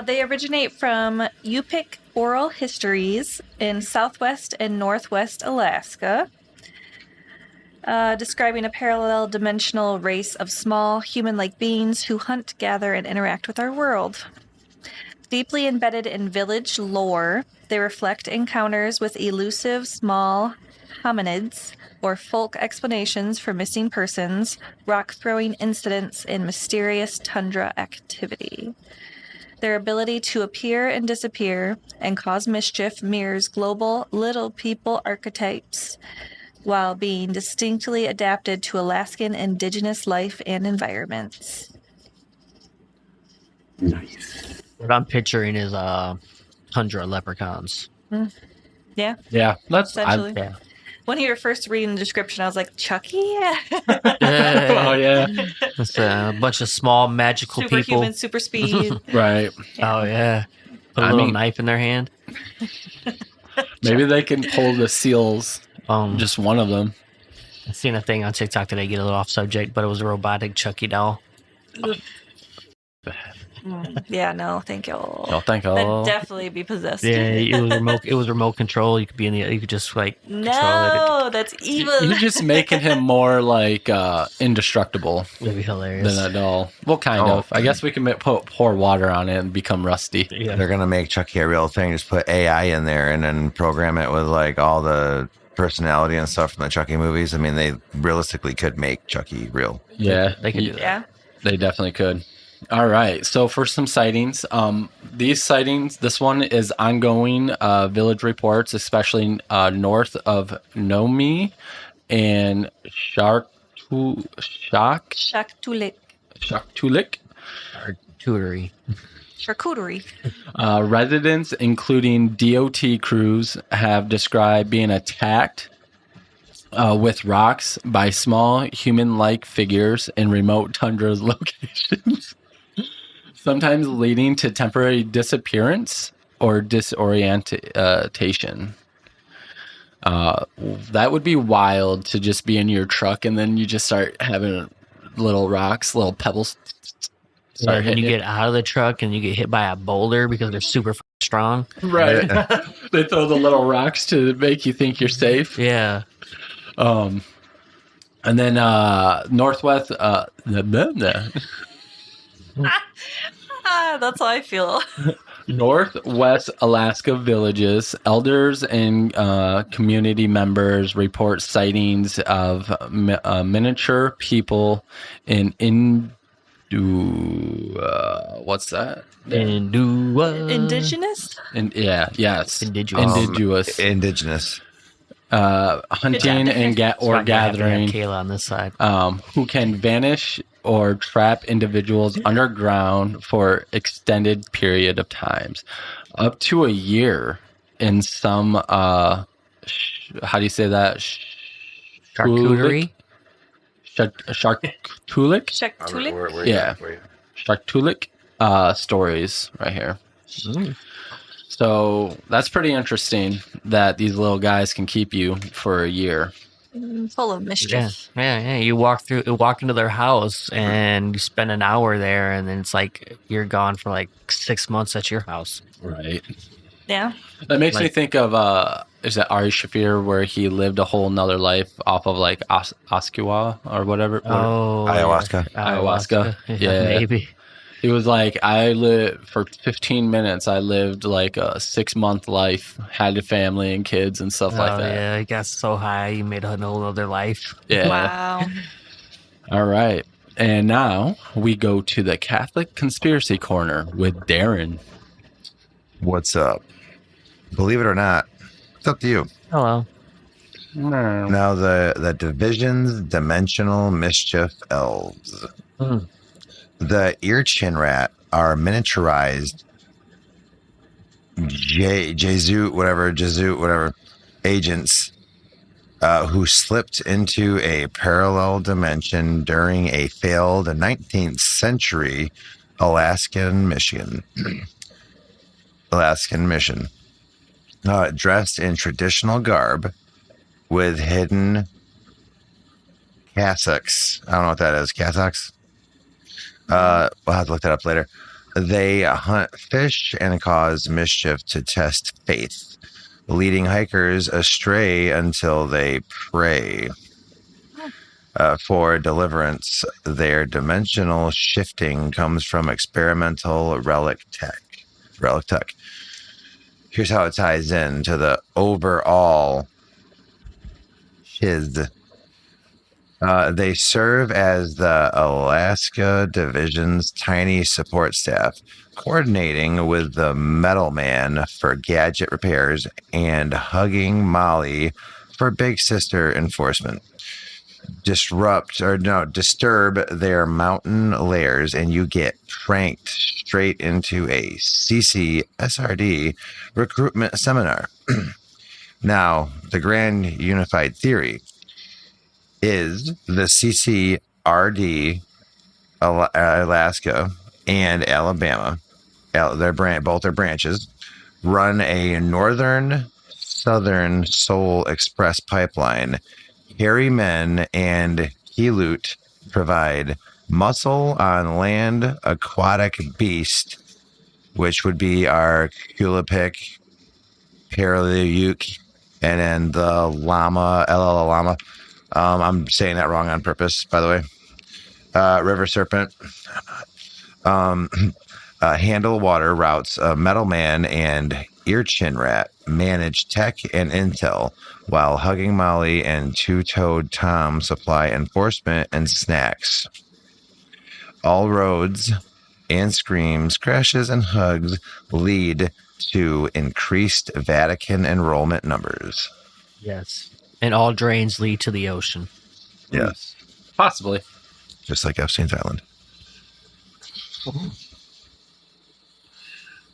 They originate from Yupik oral histories in southwest and northwest Alaska, describing a parallel dimensional race of small human-like beings who hunt, gather, and interact with our world. Deeply embedded in village lore, they reflect encounters with elusive small hominids or folk explanations for missing persons, rock-throwing incidents, and mysterious tundra activity. Their ability to appear and disappear and cause mischief mirrors global little people archetypes while being distinctly adapted to Alaskan indigenous life and environments. What I'm picturing is tundra leprechauns. Yeah, Yeah, essentially. Yeah. When you were first reading the description, I was like, Chucky? Oh yeah, It's a bunch of small magical people. Superhuman, super speed. right. Oh yeah. Put a I little mean- knife in their hand. Maybe they can pull the seals, Just just one of them. I seen a thing on TikTok today, get a little off subject, but it was a robotic Chucky doll. Yeah, no, thank you. Oh, thank That'd you. definitely be possessed. Yeah, it was remote control. You could just like control No, that's evil. You're just making him more like indestructible it. It'd be hilarious. than a doll. Well, kind Oh. of. I guess we can pour water on it and become rusty. Yeah. They're gonna make Chucky a real thing. Just put AI in there and then program it with like all the personality and stuff from the Chucky movies. I mean, they realistically could make Chucky real. Yeah, They could do that. Yeah. They definitely could. All right. So for some sightings, these sightings, this one is ongoing village reports, especially north of Nomi and Shaktoolik. Shaktulik. Charcuterie. Charcuterie. Residents, including DOT crews, have described being attacked with rocks by small human-like figures in remote tundra locations. Sometimes leading to temporary disappearance or disorientation. That would be wild to just be in your truck and then you just start having little rocks, little pebbles. Yeah, and hitting you it. get out of the truck and you get hit by a boulder because they're super strong. Right. They throw the little rocks to make you think you're safe. Yeah. And then northwest. That's how I feel. Northwest Alaska villages, elders and community members report sightings of miniature people in what's that? Indigenous? Yes. Indigenous. Indigenous. Indigenous. Hunting and gathering. Kayla on this side. Who can vanish or trap individuals underground for extended period of times, up to a year in some how do you say that? Charcuterie. Sharktulik? Shaktulik? Yeah. Sharktulik stories right here. Mm. So that's pretty interesting that these little guys can keep you for a year. Full of Yeah, mischief. yeah. You walk into their house and you spend an hour there, and then it's like you're gone for like 6 months at your house. Right. Yeah. That makes me Like- think of is that Ari Shafir where he lived a whole nother life off of like Osceola or whatever. Oh, Ayahuasca. yeah. Ayahuasca. Yeah. Maybe. He was like, I lived for 15 minutes. I lived like a 6-month life, had a family and kids and stuff like that. Yeah, he got so high, he made a whole other life. Yeah. Wow. All right. And now we go to the Catholic Conspiracy Corner with Darren. What's up? Believe it or not, it's up to you. Hello. Now the division's dimensional mischief elves. Mm. The ear chin rat are miniaturized Jesuit whatever agents who slipped into a parallel dimension during a failed 19th century Alaskan mission. Dressed in traditional garb with hidden cassocks. I don't know what that is. Cassocks? We'll have to look that up later. They hunt fish and cause mischief to test faith, leading hikers astray until they pray. For deliverance, their dimensional shifting comes from experimental relic tech. Here's how it ties in to the overall shiz. They serve as the Alaska Division's tiny support staff, coordinating with the Metal Man for gadget repairs and Hugging Molly for Big Sister enforcement. Disturb their mountain lairs, and you get pranked straight into a CCSRD recruitment seminar. Now, the grand unified theory is the CCRD Alaska and Alabama, both their branches, run a northern-southern Soul Express pipeline. Hairy men and Heloot provide muscle on land aquatic beast, which would be our Kulipik, Paraluyuk, and then the llama, llama. I'm saying that wrong on purpose, by the way. River serpent. Handle water routes. Metal Man and Ear Chin Rat manage tech and intel, while Hugging Molly and Two-Toed Tom supply enforcement and snacks. All roads and screams, crashes, and hugs lead to increased Vatican enrollment numbers. Yes. And all drains lead to the ocean. Yes. Possibly. Just like Epstein's Island.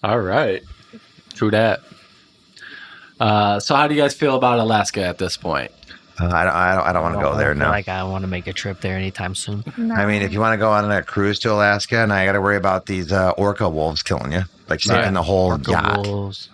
All right. True that. So how do you guys feel about Alaska at this point? I don't want to go there feel now. like I want to make a trip there anytime soon. I mean, if you want to go on a cruise to Alaska, and I got to worry about these orca wolves killing you, like sinking the whole Orca yacht. wolves.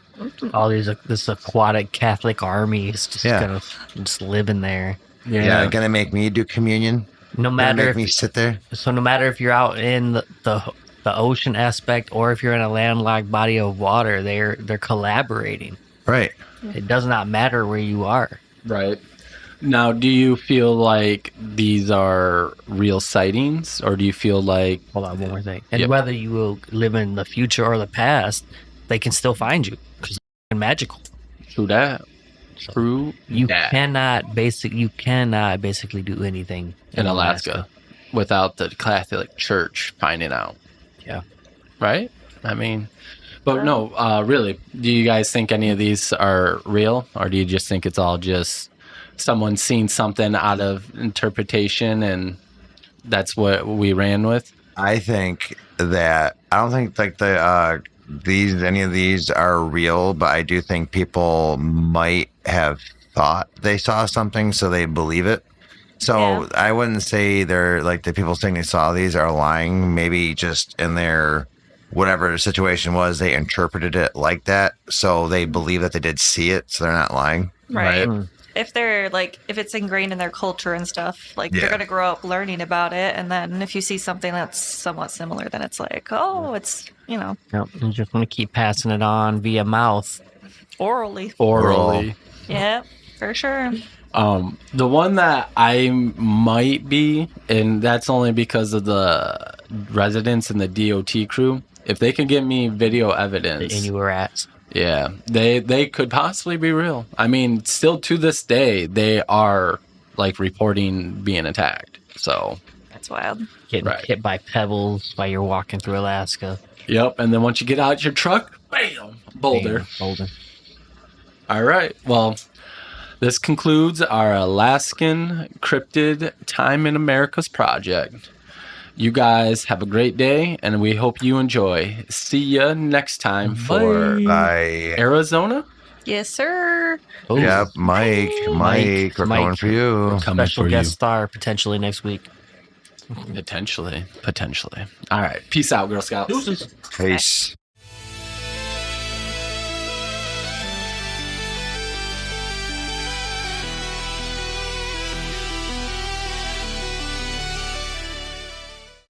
All this aquatic Catholic army is just gonna just living there. Yeah, gonna make me do communion. No Gonna matter make if me sit there. So no matter if you're out in the ocean aspect or if you're in a landlocked body of water, they're collaborating. Right. It does not matter where you are. Right. Now, do you feel like these are real sightings, or do you feel like... Hold on, one more thing. And Yep. whether you will live in the future or the past, they can still find you because they're magical. True that. True You that. cannot basically do anything In Alaska without the Catholic Church finding out. Yeah. Right? I mean... But no, really, do you guys think any of these are real, or do you just think it's all just someone seen something out of interpretation and that's what we ran with? I think that I don't think like any of these are real, but I do think people might have thought they saw something, so they believe it. So Yeah. I wouldn't say they're like the people saying they saw these are lying. Maybe just in their whatever the situation was, they interpreted it like that, so they believe that they did see it, so they're not lying. Right. Mm. if they're like, if it's ingrained in their culture and stuff, like Yeah. they're gonna grow up learning about it, and then if you see something that's somewhat similar, then it's like, oh, it's Yep. You just want to keep passing it on via mouth. orally. Orally. Yeah, for sure. The one that I might be, and that's only because of the residents and the DOT crew. If they can get me video evidence, And you were at. yeah, they could possibly be real. I mean, still to this day, they are like reporting being attacked. So, That's wild. Getting Right. hit by pebbles while you're walking through Alaska. yep. And then once you get out your truck, bam, boulder. Damn, boulder. All right. Well, this concludes our Alaskan Cryptid Time in America's project. You guys have a great day, and we hope you enjoy. See ya next time for Bye. Arizona. Yes, sir. Oh, Yep, Mike, we're coming for you. Coming special for guest you. star potentially next week. Potentially. All right. Peace out, Girl Scouts. Peace.